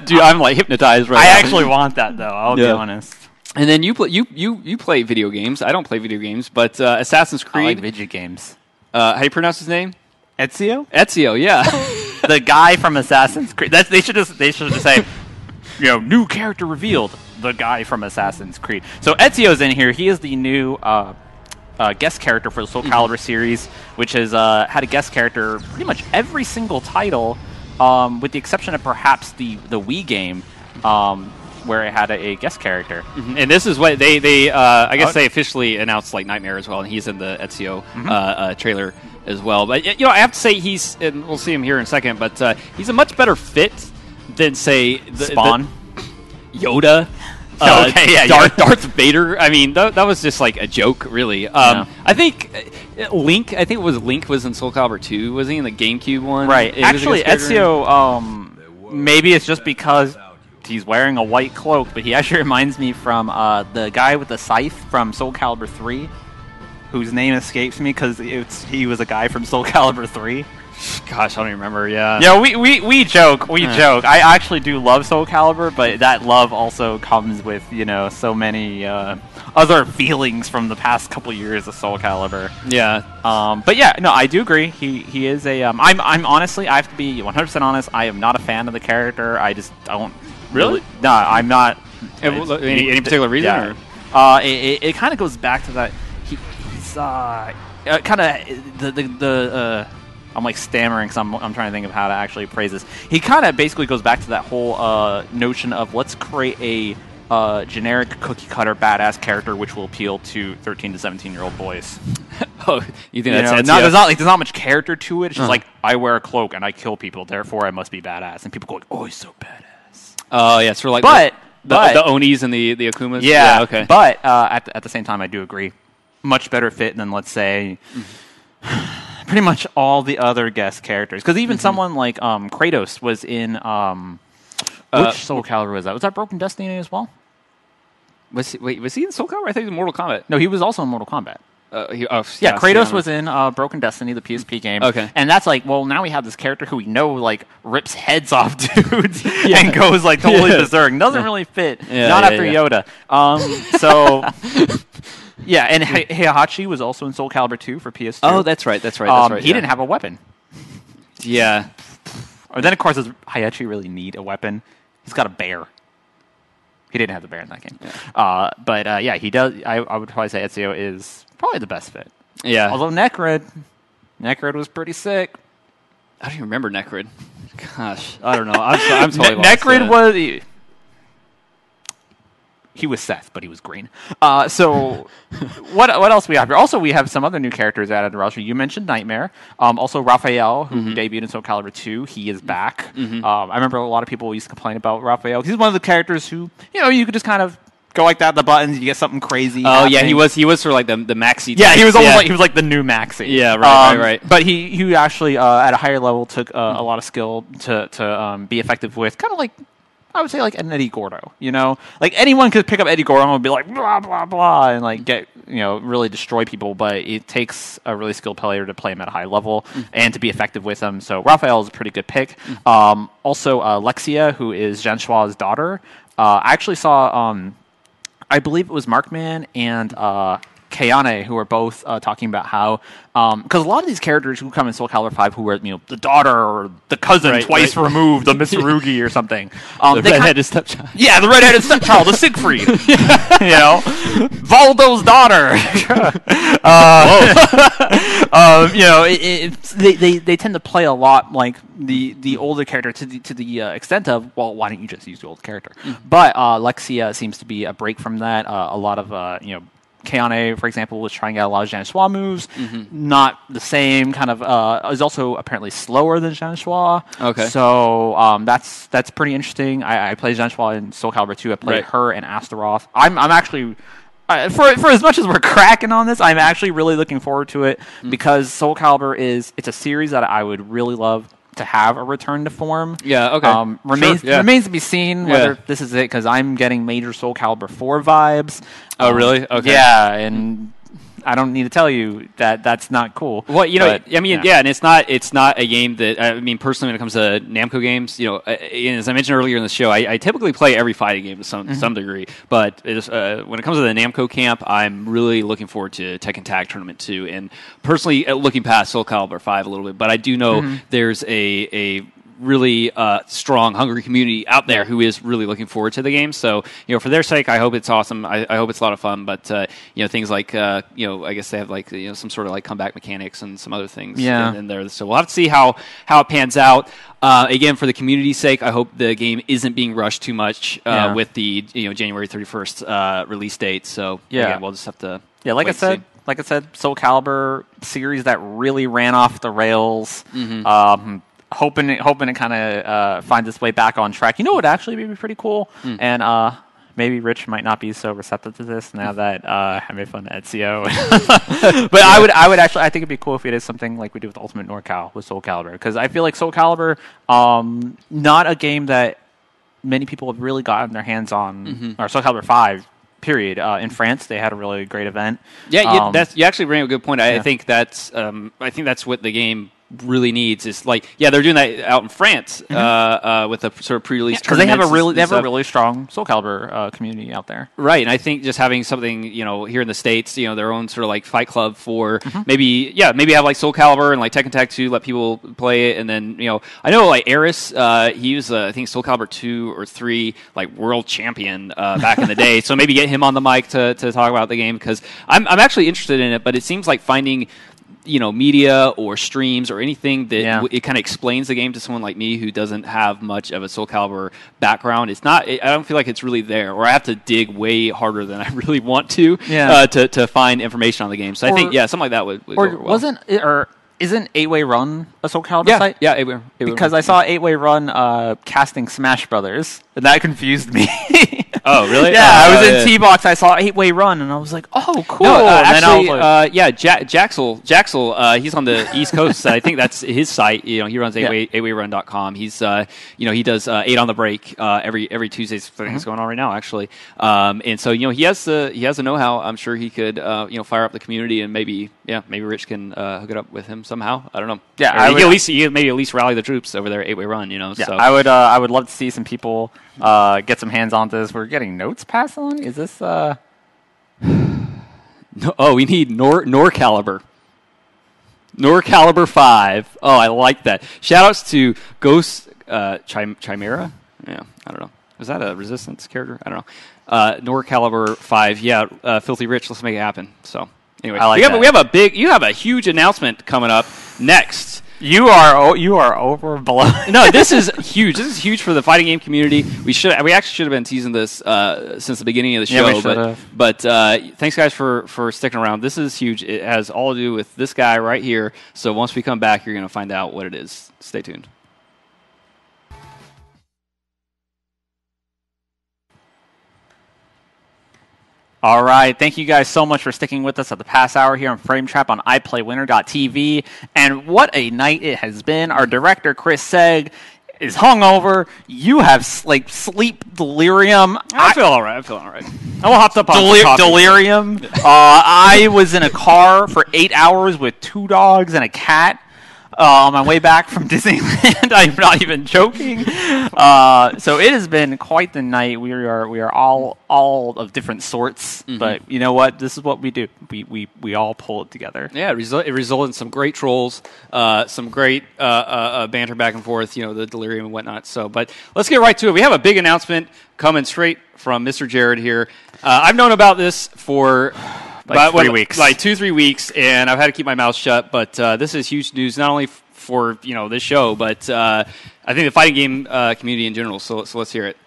dude, I'm like hypnotized right now. I actually want that though. I'll be honest. And then you play video games. I don't play video games, but Assassin's Creed. I like video games. How do you pronounce his name? Ezio? Ezio, yeah. The guy from Assassin's Creed. They should just say, new character revealed. The guy from Assassin's Creed. So Ezio's in here. He is the new guest character for the Soulcalibur series, which has had a guest character pretty much every single title, with the exception of perhaps the Wii game. Where it had a guest character. And this is what they I guess they officially announced like Nightmare as well, and he's in the Ezio trailer as well. But I have to say and we'll see him here in a second, but he's a much better fit than say Spawn, Yoda, Darth Vader. I mean, that was just like a joke, really. I think Link. I think Link was in Soulcalibur 2. Was he in the GameCube one? Right. Actually, Ezio. Maybe it's just because he's wearing a white cloak, but he actually reminds me from the guy with the scythe from Soulcalibur 3, whose name escapes me because he was a guy from Soulcalibur 3. Gosh, I don't even remember. Yeah. Yeah, we joke. We joke. I actually do love Soulcalibur, but that love also comes with, so many other feelings from the past couple years of Soulcalibur. Yeah. But yeah, no, I do agree. He is a. I'm honestly, I have to be 100% honest. I am not a fan of the character. I just don't. Really? No, I'm not. Any particular reason? Yeah. It kind of goes back to that. He's kind of the I'm like stammering because I'm trying to think of how to actually praise this. He kind of basically goes back to that whole notion of let's create a generic cookie cutter badass character which will appeal to 13 to 17-year-old boys. Oh, you think that's there's not much character to it. It's just like I wear a cloak and I kill people, therefore I must be badass. And people go, "Oh, he's so badass." Oh, yeah, sort of like the Onis and the Akumas. Yeah, okay. But at the same time, I do agree. Much better fit than, let's say, pretty much all the other guest characters. Because even someone like Kratos was in which Soulcalibur was that? Was that Broken Destiny as well? Was he in Soulcalibur? I think he was in Mortal Kombat. No, he was also in Mortal Kombat. Kratos was in Broken Destiny, the PSP game. Okay. And that's like, well, now we have this character who we know, like, rips heads off dudes and goes, like, totally berserk. Doesn't really fit. Not after Yoda. So, yeah, and Heihachi was also in Soulcalibur 2 for PS2. Oh, that's right. He didn't have a weapon. Yeah. Or then, of course, does Heihachi really need a weapon? He's got a bear. He didn't have the bear in that game. Yeah. But yeah, he does. I would probably say Ezio is probably the best fit. Yeah. Although Necrid was pretty sick. I don't even remember Necrid. Gosh, I don't know. I'm totally lost. Necrid was... He was Seth, but he was green. So, what else we have here? Also, we have some other new characters added to the roster. You mentioned Nightmare. Also, Raphael, who debuted in Soulcalibur 2. He is back. I remember a lot of people used to complain about Raphael. He's one of the characters who, you could just kind of go like that, the buttons, you get something crazy. Oh, happening. Yeah, he was sort of like the Maxi. Yeah, he was almost like the new Maxi. Yeah, right. But he actually, at a higher level, took a lot of skill to be effective with, kind of like, I would say like an Eddie Gordo, Like anyone could pick up Eddie Gordo and be like, blah, blah, blah, and like get, really destroy people, but it takes a really skilled player to play him at a high level and to be effective with him. So Raphael is a pretty good pick. Also, Lexia, who is Jean Shua's daughter. I actually saw, I believe it was Markman and Kayane, who are both talking about how, because a lot of these characters who come in Soulcalibur 5 who are, the daughter or the cousin twice removed, the Mitsurugi or something. The redheaded stepchild. Yeah, the redheaded stepchild, the Siegfried. Valdo's daughter. They tend to play a lot like the older character to the extent of, well, why don't you just use the old character? But Lexia seems to be a break from that. A lot of, Kayane, for example, was trying out a lot of Jean Shua moves. Not the same kind of... is also apparently slower than Jean Shua. Okay. So that's pretty interesting. I played Jean Shua in Soulcalibur 2. I played her and Astaroth. I'm actually... For as much as we're cracking on this, I'm actually really looking forward to it because Soulcalibur it's a series that I would really love to have a return to form. Yeah, okay. Remains to be seen whether this is it, because I'm getting major Soulcalibur IV vibes. Oh, really? Okay. Yeah, and I don't need to tell you that that's not cool. Well, and it's not a game that, personally, when it comes to Namco games, as I mentioned earlier in the show, I typically play every fighting game to some degree, but when it comes to the Namco camp, I'm really looking forward to Tekken Tag Tournament 2, and personally looking past Soulcalibur 5 a little bit, but I do know there's a really strong, hungry community out there who is really looking forward to the game. So, for their sake, I hope it's awesome. I hope it's a lot of fun. But things like I guess they have like some sort of like comeback mechanics and some other things in there. So we'll have to see how it pans out. Again, for the community's sake, I hope the game isn't being rushed too much with the January 31st release date. So again, we'll just have to like I said, Soulcalibur series that really ran off the rails. Hoping it kind of finds its way back on track. You know what would actually be pretty cool? And maybe Rich might not be so receptive to this now that I made fun of Ezio. But I would actually, I think it'd be cool if we did something like we did with Ultimate NorCal with Soulcalibur, because I feel like Soulcalibur, not a game that many people have really gotten their hands on, or Soulcalibur 5. Period. In France, they had a really great event. Yeah, you actually bring up a good point. I think that's what the game really needs is like, yeah, they're doing that out in France with a sort of pre-release because they have a tournaments really strong Soulcalibur community out there. Right, and I think just having something, here in the States, their own sort of like fight club for maybe have like Soulcalibur and like Tekken Tag 2, let people play it, and then I know like Eris, he was I think Soulcalibur 2 or 3 like world champion back in the day, so maybe get him on the mic to talk about the game, because I'm actually interested in it, but it seems like finding media or streams or anything that it kind of explains the game to someone like me who doesn't have much of a Soulcalibur background. I don't feel like it's really there, or I have to dig way harder than I really want to find information on the game. So I think something like that would go over well. Isn't 8-Way Run a Soulcalibur site? Yeah, 8-Way because I saw 8-Way Run casting Smash Brothers, and that confused me. Oh, really? Yeah, I was in T-Box, I saw 8-Way Run, and I was like, oh, cool. No, actually, Jaxel, he's on the East Coast. I think that's his site. He runs 8wayrun.com. He's, he does 8 on the break every Tuesdays. I think it's going on right now, actually. And so, he has the know-how. I'm sure he could, fire up the community, and maybe Rich can hook it up with him somehow. I don't know. Yeah, at least rally the troops over there at 8-Way Run. Yeah, so. I would love to see some people get some hands on this. We're getting notes passed on. Is this? No, we need NorCalibur. NorCalibur V. Oh, I like that. Shoutouts to Ghost Chimera. Yeah, I don't know. Is that a Resistance character? I don't know. NorCalibur V. Yeah, Filthy Rich. Let's make it happen. So anyway, you have a huge announcement coming up next. You are overblown. No, this is huge. This is huge for the fighting game community. We actually should have been teasing this since the beginning of the show. Yeah, but thanks guys for sticking around. This is huge. It has all to do with this guy right here. So once we come back, you're going to find out what it is. Stay tuned. All right, thank you guys so much for sticking with us at the past hour here on Frame Trap on iPlayWinner.tv. And what a night it has been. Our director, Chris Seg, is hungover. You have sleep delirium. I feel all right. I hopped up on delirium. I was in a car for 8 hours with 2 dogs and a cat. On my way back from Disneyland. I'm not even joking. So it has been quite the night. We are all of different sorts, but you know what? This is what we do. We all pull it together. Yeah, it resulted in some great trolls, some great banter back and forth. The delirium and whatnot. So, but let's get right to it. We have a big announcement coming straight from Mr. Jared here. I've known about this for. Like 3 weeks. Like 2-3 weeks, and I've had to keep my mouth shut, but this is huge news, not only for this show, but I think the fighting game community in general, so let's hear it.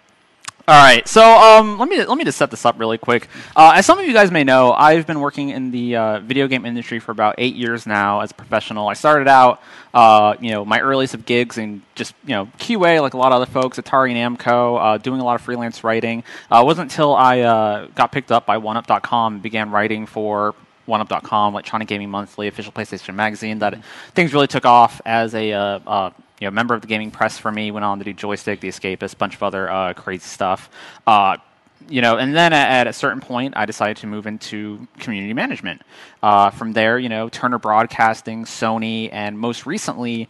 All right, so let me just set this up really quick. As some of you guys may know, I've been working in the video game industry for about 8 years now as a professional. I started out, my earliest of gigs in just QA, like a lot of other folks, Atari and Namco, doing a lot of freelance writing. It wasn't until I got picked up by OneUp.com and began writing for OneUp.com, Electronic Gaming Monthly, official PlayStation magazine, that things really took off as a member of the gaming press for me. Went on to do Joystick, The Escapist, a bunch of other crazy stuff. And then at a certain point, I decided to move into community management. From there, Turner Broadcasting, Sony, and most recently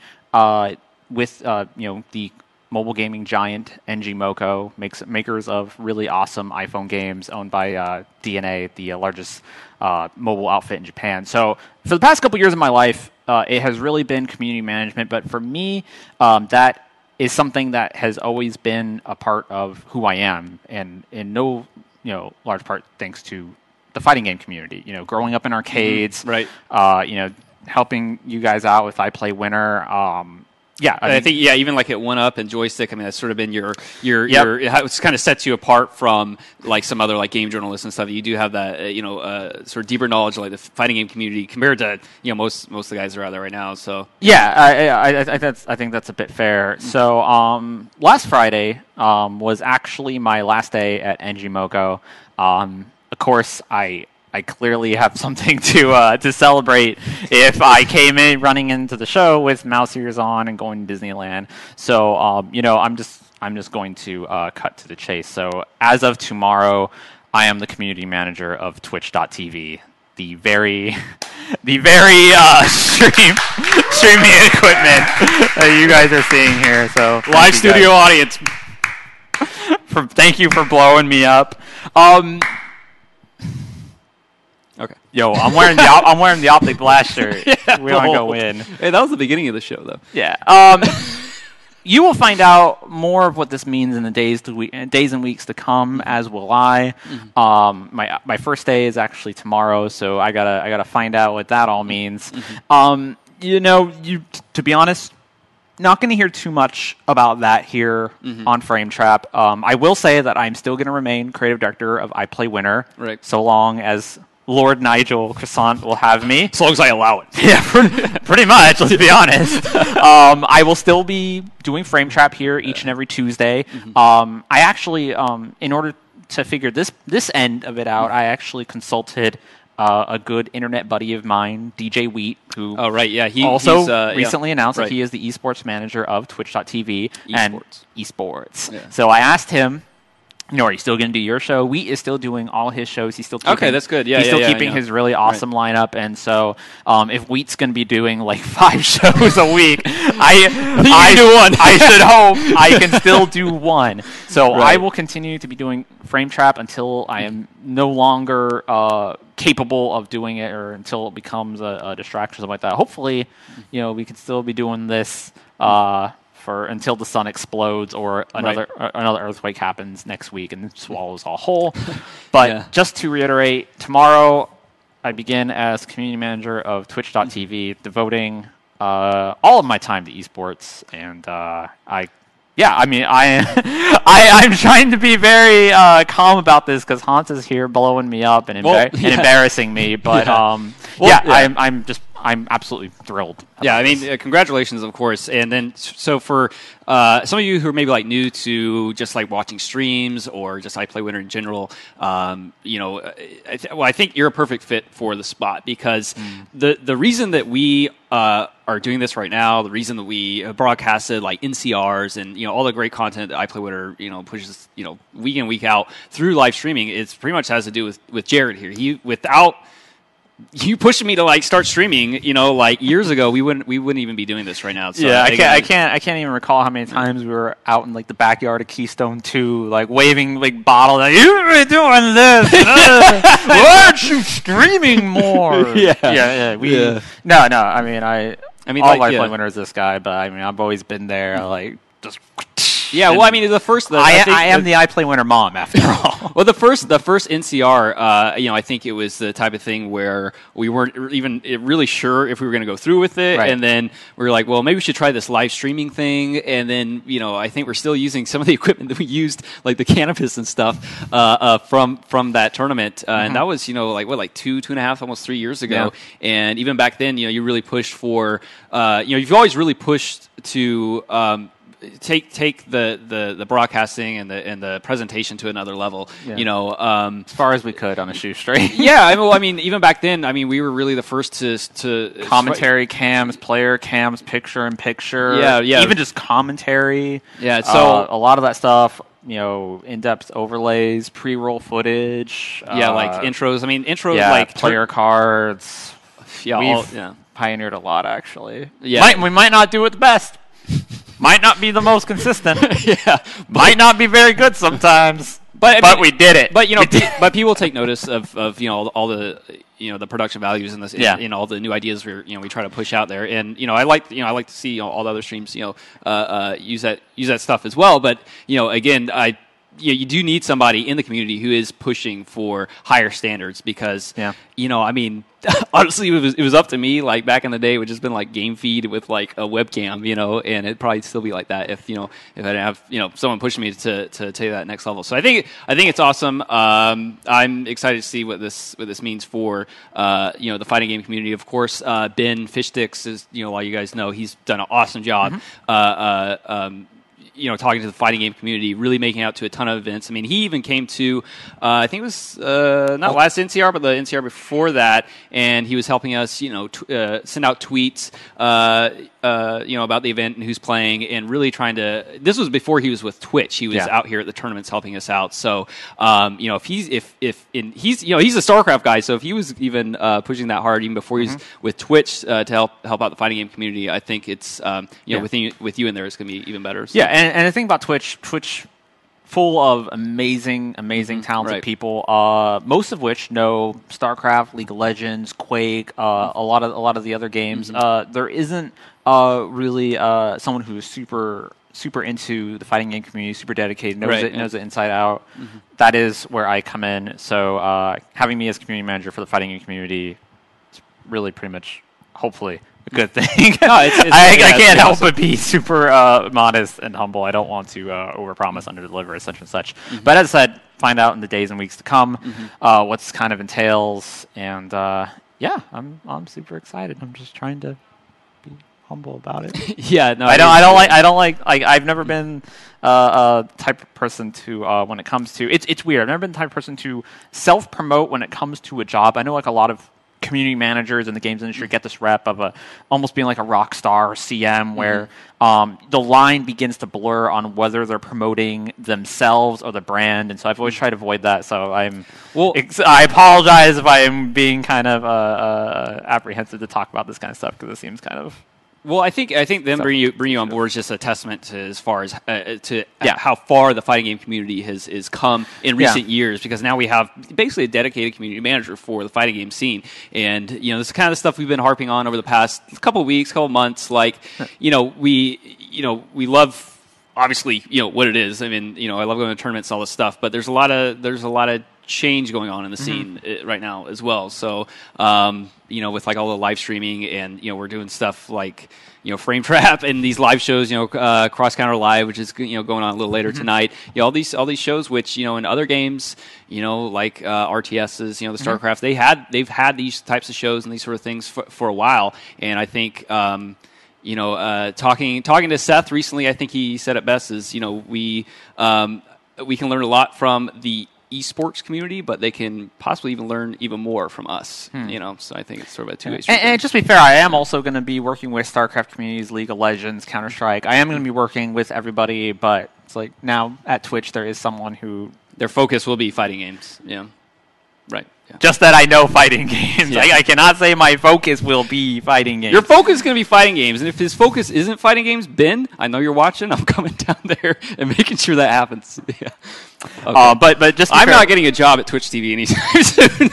with the mobile gaming giant NG Moko, makers of really awesome iPhone games, owned by DNA, the largest mobile outfit in Japan. So for the past couple years of my life, it has really been community management. But for me, that is something that has always been a part of who I am, and in no large part thanks to the fighting game community. Growing up in arcades, right? Helping you guys out with I Play Winner. I think even like at OneUp and Joystick, that's sort of been your it kind of sets you apart from like some other like game journalists and stuff. You do have that sort of deeper knowledge of like the fighting game community compared to most of the guys that are out there right now. So I think that's a bit fair. So last Friday was actually my last day at NG Moko. Of course, I clearly have something to celebrate if I came in running into the show with mouse ears on and going to Disneyland. So I'm just going to cut to the chase. So as of tomorrow, I am the community manager of Twitch.tv. the very streaming equipment that you guys are seeing here. So Live studio audience. Thank you for blowing me up. Okay. Yo, I'm wearing the Optic Blast shirt. Yeah, we want to go win. Hey, that was the beginning of the show, though. Yeah. You will find out more of what this means in the days and weeks to come, as will I. Mm-hmm. My first day is actually tomorrow, so I gotta find out what that all means. Mm-hmm. To be honest, not going to hear too much about that here on Frame Trap. I will say that I'm still going to remain creative director of I Play Winner, right, so long as Lord Nigel Croissant will have me. As long as I allow it. Yeah, pretty much, let's be honest. I will still be doing Frame Trap here each and every Tuesday. I actually, in order to figure this end of it out, I actually consulted a good internet buddy of mine, DJ Wheat, who he's recently announced that he is the esports manager of Twitch.tv and esports. Yeah. So I asked him, are you still going to do your show? Wheat is still doing all his shows. He's still keeping, that's good. Yeah, he's still keeping his really awesome lineup. And so, if Wheat's going to be doing like 5 shows a week, I do one. I should hope I can still do one. So I will continue to be doing Frame Trap until I am no longer capable of doing it, or until it becomes a distraction or something like that. Hopefully, we can still be doing this. For until the sun explodes or another earthquake happens next week and swallows all whole. But just to reiterate, tomorrow I begin as community manager of Twitch.tv, devoting all of my time to esports, and I'm trying to be very calm about this because Hans is here blowing me up and embarrassing me, but I'm absolutely thrilled. Yeah, I mean, congratulations, of course. And then, so for some of you who are maybe like new to just like watching streams or just I Play Winner in general, I think you're a perfect fit for the spot, because the reason that we are doing this right now, the reason that we broadcasted like NCRs and all the great content that I Play Winner pushes week in, week out through live streaming, it's pretty much has to do with Jared here. Without you pushing me to like start streaming, like years ago, we wouldn't even be doing this right now. So yeah, I can't even recall how many times we were out in like the backyard of Keystone 2, like waving like bottles, like, you've been doing this. Why aren't you streaming more? No. I mean, all my Play Winner is this guy, but I mean, I've always been there, like just. Yeah, well, I mean, the first. I am the I Play Winner mom, after all. Well, the first NCR, I think it was the type of thing where we weren't even really sure if we were going to go through with it, and then we were like, well, maybe we should try this live streaming thing, and then I think we're still using some of the equipment that we used, like the cannabis and stuff, from that tournament, and that was like 2.5, almost 3 years ago, and even back then, you really pushed for, you've always really pushed to. Take the broadcasting and the presentation to another level. As far as we could on a shoestring. I mean, even back then, I mean, we were really the first to commentary cams, player cams, picture in picture. Even just commentary. Yeah, so a lot of that stuff. In-depth overlays, pre-roll footage. Like intros. I mean, intros like player cards. We've pioneered a lot, actually. Yeah, we might not do it the best. Might not be the most consistent. Might not be very good sometimes. But we did it. But but people take notice of all the the production values in this, all the new ideas we try to push out there. And I like to see all the other streams use that stuff as well. But again, you do need somebody in the community who is pushing for higher standards, because I mean, honestly, it was up to me. Like back in the day, it would just been like game feed with like a webcam, and it'd probably still be like that if I didn't have someone pushing me to take that next level. So I think it's awesome. I'm excited to see what this means for the fighting game community. Of course, Ben Fishtix is while you guys know, he's done an awesome job. talking to the fighting game community, really making out to a ton of events. I mean, he even came to, I think it was not last NCR, but the NCR before that, and he was helping us, send out tweets, about the event and who's playing, and really trying to. This was before he was with Twitch. He was out here at the tournaments helping us out. So, if he's he's a StarCraft guy, so if he was even pushing that hard even before he's with Twitch to help out the fighting game community, I think it's with you in there, it's going to be even better. So. Yeah, and the thing about Twitch full of amazing, talented people. Most of which know StarCraft, League of Legends, Quake, a lot of the other games. There isn't really someone who is super into the fighting game community, super dedicated, knows it inside out. That is where I come in. So having me as community manager for the fighting game community is really pretty much, hopefully, a good thing. I can't help but be super modest and humble. I don't want to overpromise, underdeliver, such and such. But as I said, find out in the days and weeks to come what's kind of entails. And I'm super excited. I'm just trying to be humble about it. I don't like. I've never been a type of person to when it comes to. It's weird. I've never been the type of person to self-promote when it comes to a job. I know like a lot of community managers in the games industry get this rep of almost being like a rock star or CM where the line begins to blur on whether they're promoting themselves or the brand, and so I've always tried to avoid that. So I apologize if I am being kind of apprehensive to talk about this kind of stuff because it seems kind of. Well, I think them bringing you on board is just a testament to as far as how far the fighting game community has come in recent years. Because now we have basically a dedicated community manager for the fighting game scene, and this is kind of the stuff we've been harping on over the past couple of weeks, couple of months. Like, we love obviously what it is. I mean, I love going to tournaments and all this stuff, but there's a lot of change going on in the scene right now as well. So, with like all the live streaming and, we're doing stuff like, Frame Trap and these live shows, Cross Counter Live, which is, going on a little later tonight. All these shows, which, in other games, like RTSs, the StarCraft, they've had these types of shows and these sort of things for a while. And I think, talking to Seth recently, I think he said it best is, we can learn a lot from the esports community, but they can possibly even learn even more from us. So I think it's sort of a two-way street. And just to be fair, I am also going to be working with StarCraft communities, League of Legends, Counter-Strike. I am going to be working with everybody, but it's like now at Twitch there is someone who their focus will be fighting games. Yeah, right. Yeah. Just that I know fighting games. Yeah. I cannot say my focus will be fighting games. Your focus is going to be fighting games, and if his focus isn't fighting games, Ben, I know you're watching. I'm coming down there and making sure that happens. Yeah. Okay. But just I'm not getting a job at Twitch TV anytime soon.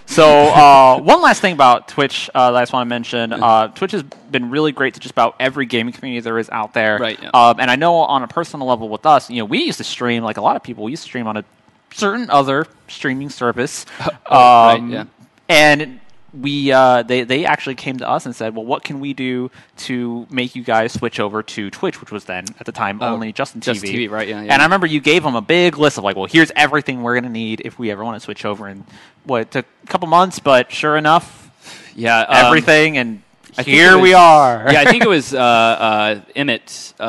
So one last thing about Twitch that I just want to mention. Twitch has been really great to just about every gaming community there is out there. Right. Yeah. And I know on a personal level with us, we used to stream like a lot of people. We used to stream on a certain other streaming service. And we they actually came to us and said, well, what can we do to make you guys switch over to Twitch, which was then at the time only Justin TV. Justin TV, right? Yeah. And I remember you gave them a big list of like, well, here's everything we're going to need if we ever want to switch over. And it took a couple months, but sure enough, everything and here we are. I think it was Emmett, who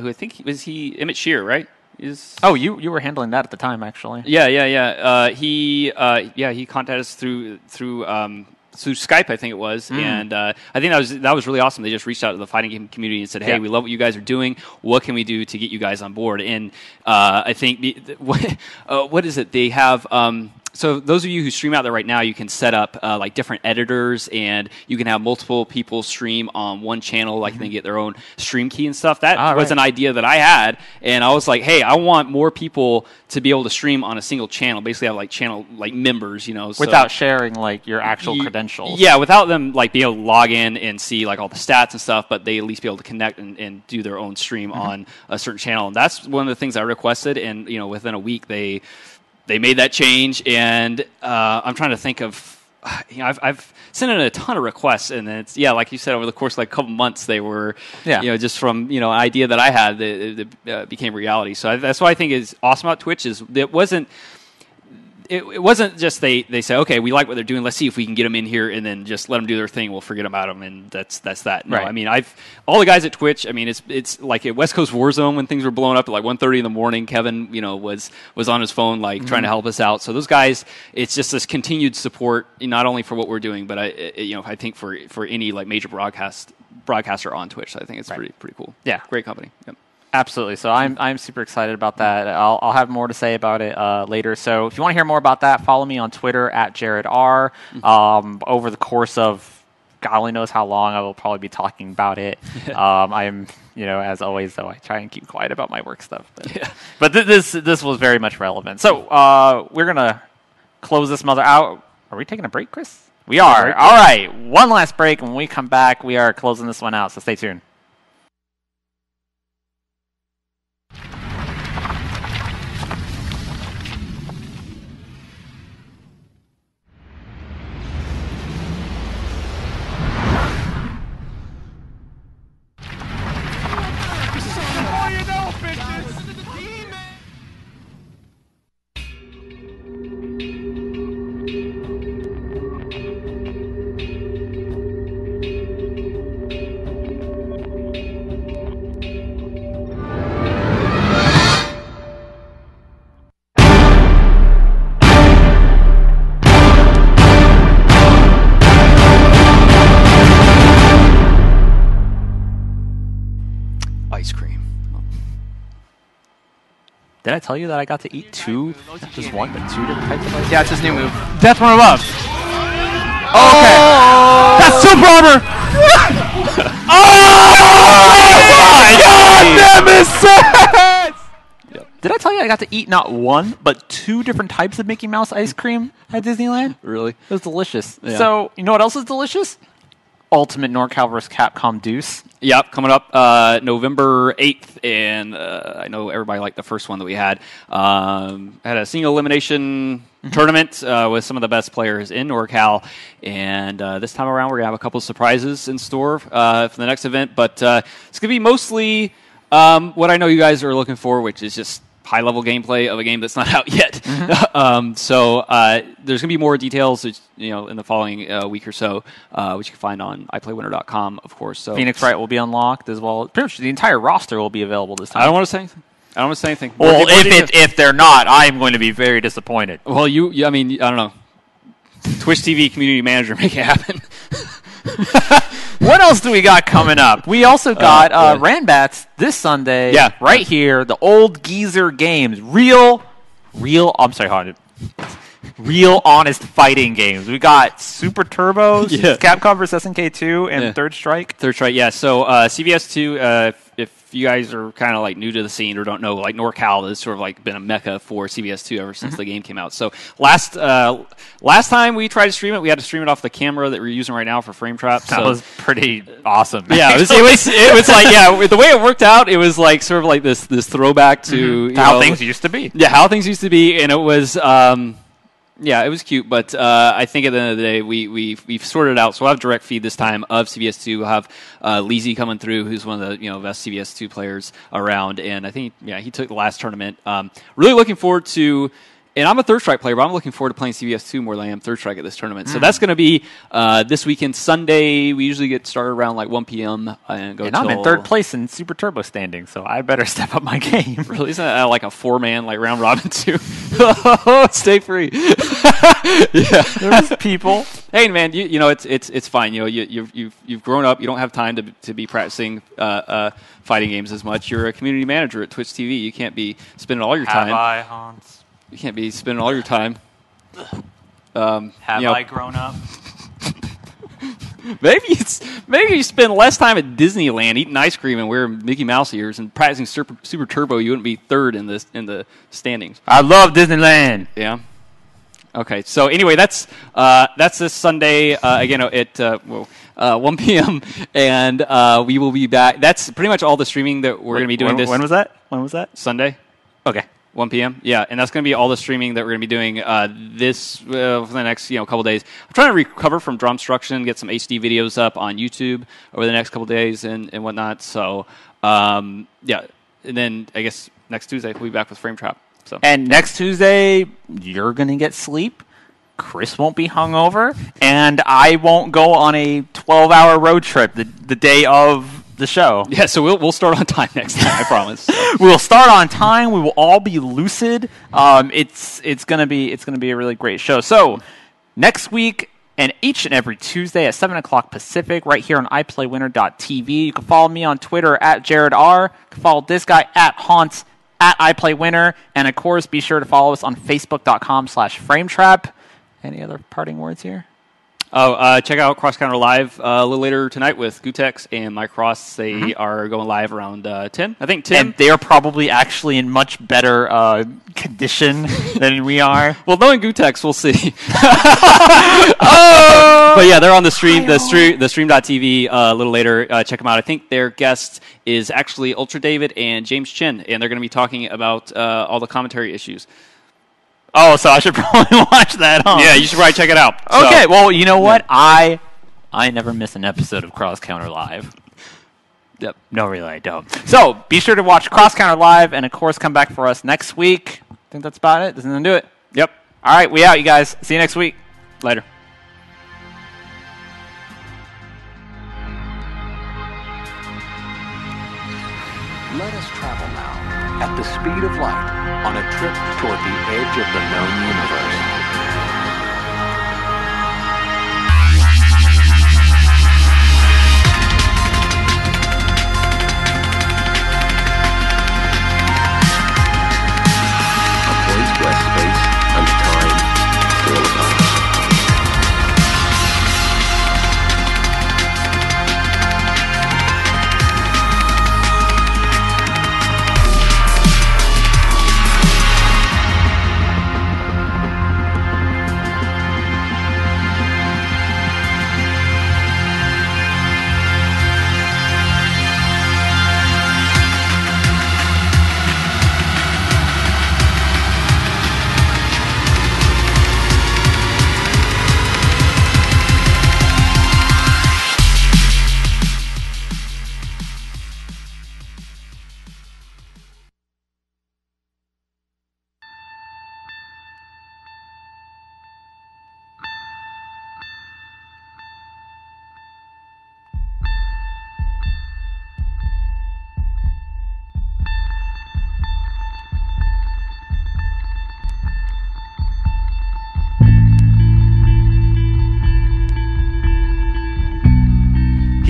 I think Emmett Shear, right? You were handling that at the time, actually. Yeah. He contacted us through Skype, I think it was, and I think that was really awesome. They just reached out to the fighting game community and said, "Hey, we love what you guys are doing. What can we do to get you guys on board?" And I think what is it? They have. So those of you who stream out there right now, you can set up like different editors, and you can have multiple people stream on one channel, like they get their own stream key and stuff. That was an idea that I had, and I was like, hey, I want more people to be able to stream on a single channel, basically have like channel like members, without sharing like your actual credentials. Yeah, without them like being able to log in and see like all the stats and stuff, but they at least be able to connect and do their own stream on a certain channel. And that's one of the things I requested, and within a week they made that change, and I'm trying to think of. I've sent in a ton of requests, and it's like you said, over the course of like a couple months, they were just from an idea that I had that became reality. So that's what I think is awesome about Twitch is it wasn't. it wasn't just they say, okay, we like what they're doing. Let's see if we can get them in here and then just let them do their thing. We'll forget about them, and that's that. No, right. I mean, all the guys at Twitch. I mean, it's like at West Coast Warzone when things were blowing up at like 1:30 in the morning. Kevin, was on his phone like trying to help us out. So those guys, it's just this continued support, not only for what we're doing, but I think for any like major broadcaster on Twitch. I think it's pretty cool. Yeah, great company. Yep. Absolutely. So I'm super excited about that. I'll have more to say about it later. So if you want to hear more about that, follow me on Twitter at JaredR. Over the course of God only knows how long, I will probably be talking about it. I'm, as always, though, I try and keep quiet about my work stuff. But this was very much relevant. So we're gonna close this mother out. Are we taking a break, Chris? We are. All right. One last break. When we come back, we are closing this one out. So stay tuned. Ice cream. Did I tell you that I got to eat two, not just one, but two different types of ice cream? Yeah, it's his new move. Death from above. Oh, okay. That's super armor. Nemesis! Did I tell you I got to eat not one, but two different types of Mickey Mouse ice cream at Disneyland? Really? It was delicious. Yeah. So, you know what else is delicious? Ultimate NorCal vs. Capcom Deuce. Yep, coming up November 8th, and I know everybody liked the first one that we had. Had a single elimination tournament with some of the best players in NorCal, and this time around we're going to have a couple of surprises in store for the next event, but it's going to be mostly what I know you guys are looking for, which is just high-level gameplay of a game that's not out yet. So there's going to be more details, in the following week or so, which you can find on iPlayWinner.com, of course. So Phoenix Wright will be unlocked as well. Pretty much the entire roster will be available this time. I don't want to say anything. Well, if they're not, I'm going to be very disappointed. Well, I mean, I don't know. Twitch TV community manager, make it happen. What else do we got coming up? We also got Ranbats this Sunday. Yeah. Right here. The Old Geezer Games. Real, honest fighting games. We got Super Turbo, Capcom vs. SNK2, and Third Strike. Third Strike, yeah. So CVS2, if you guys are kind of like new to the scene or don't know, like NorCal has sort of like been a mecca for CVS2 ever since the game came out. So last time we tried to stream it, we had to stream it off the camera that we're using right now for Frame Trap. That was pretty awesome. Yeah, it was like, yeah, the way it worked out, it was like sort of like this throwback to how things used to be. Yeah, how things used to be, and it was. Yeah, it was cute, but I think at the end of the day, we've sorted it out. So we'll have direct feed this time of CVS2. We'll have Leezy coming through, who's one of the best CVS2 players around, and I think he took the last tournament. Really looking forward to. And I'm a Third Strike player, but I'm looking forward to playing CVS2 more than I am Third Strike at this tournament. So that's going to be this weekend, Sunday. We usually get started around like 1 p.m. and go. And I'm in third place in Super Turbo standing, so I better step up my game. Really, isn't that like a 4-man like round robin too? Stay free. Yeah, there's people. Hey man, it's fine. You've grown up. You don't have time to be practicing fighting games as much. You're a community manager at Twitch TV. You can't be spending all your time. Have I, Hans? You can't be spending all your time. Have I grown up? Maybe you spend less time at Disneyland eating ice cream and wearing Mickey Mouse ears and practicing Super Turbo. You wouldn't be third in the standings. I love Disneyland. Yeah. Okay. So anyway, that's this Sunday again at 1 p.m. and we will be back. That's pretty much all the streaming that we're going to be doing. When was that? When was that? Sunday. Okay. 1 p.m. Yeah, and that's going to be all the streaming that we're going to be doing for the next couple days. I'm trying to recover from Dromstruction, get some HD videos up on YouTube over the next couple days and whatnot. So yeah, and then I guess next Tuesday we'll be back with Frame Trap. So. And next Tuesday, you're going to get sleep. Chris won't be hungover, and I won't go on a 12-hour road trip the day of the show. Yeah, so we'll start on time next time, I promise. We'll start on time. We will all be lucid. It's gonna be a really great show. So next week and each and every Tuesday at 7 o'clock Pacific, right here on iPlayWinner.tv. You can follow me on Twitter at Jared R. You can follow this guy at Haunts at iPlayWinner, and of course, be sure to follow us on Facebook.com/FrameTrap. Any other parting words here? Check out Cross Counter Live a little later tonight with Gutex and Mike Ross. They are going live around 10. I think 10. And they are probably actually in much better condition than we are. Well, knowing Gutex, we'll see. But yeah, they're on the stream, the stream.tv a little later. Check them out. I think their guest is actually Ultra David and James Chin, and they're going to be talking about all the commentary issues. Oh, so I should probably watch that, huh? Yeah, you should probably check it out. Okay, well, you know what? I never miss an episode of Cross Counter Live. Yep. No, really, I don't. So, be sure to watch Cross Counter Live, and of course, come back for us next week. I think that's about it. Doesn't do it? Yep. All right, we out, you guys. See you next week. Later. Let us travel now, at the speed of light, on a trip toward the edge of the known universe. A place where space and time fall apart.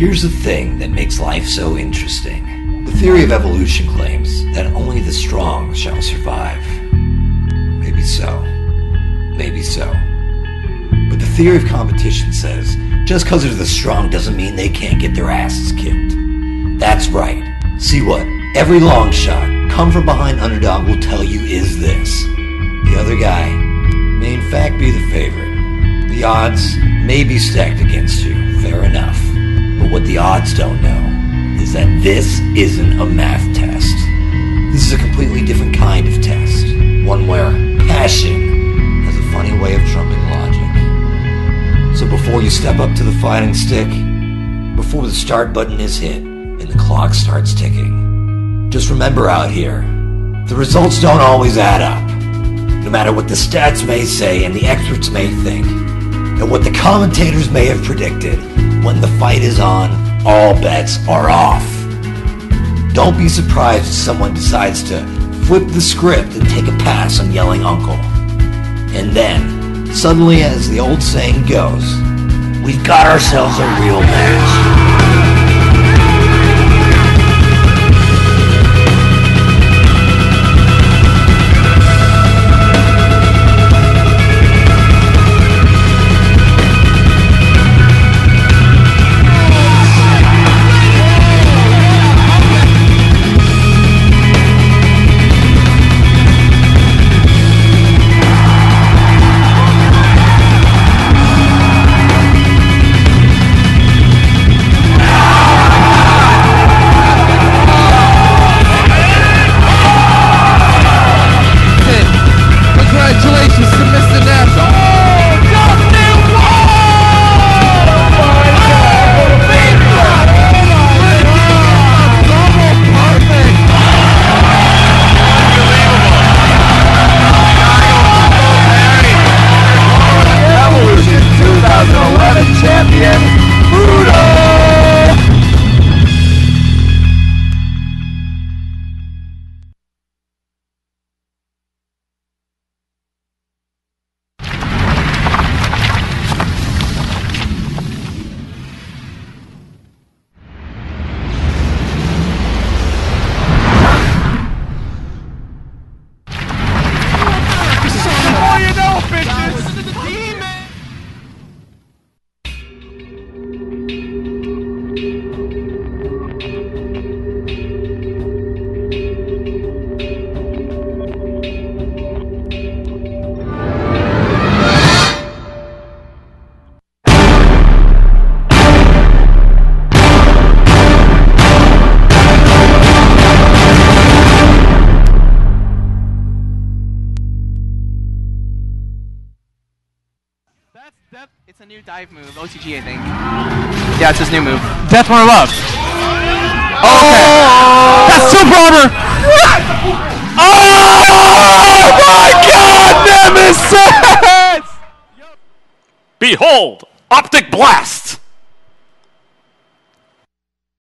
Here's the thing that makes life so interesting. The theory of evolution claims that only the strong shall survive. Maybe so. Maybe so. But the theory of competition says just because they're the strong doesn't mean they can't get their asses kicked. That's right. See what every long shot, come from behind underdog will tell you is this. The other guy may in fact be the favorite. The odds may be stacked against you, fair enough. But what the odds don't know is that this isn't a math test. This is a completely different kind of test. One where passion has a funny way of trumping logic. So before you step up to the fighting stick, before the start button is hit and the clock starts ticking, just remember out here, the results don't always add up. No matter what the stats may say and the experts may think, and what the commentators may have predicted, when the fight is on, all bets are off. Don't be surprised if someone decides to flip the script and take a pass on yelling uncle. And then, suddenly as the old saying goes, we've got ourselves a real match. dive move, OTG, I think. Yeah, it's his new move. That's what I love. Oh! That's super armor! Oh my god, Nemesis! Behold, Optic Blast!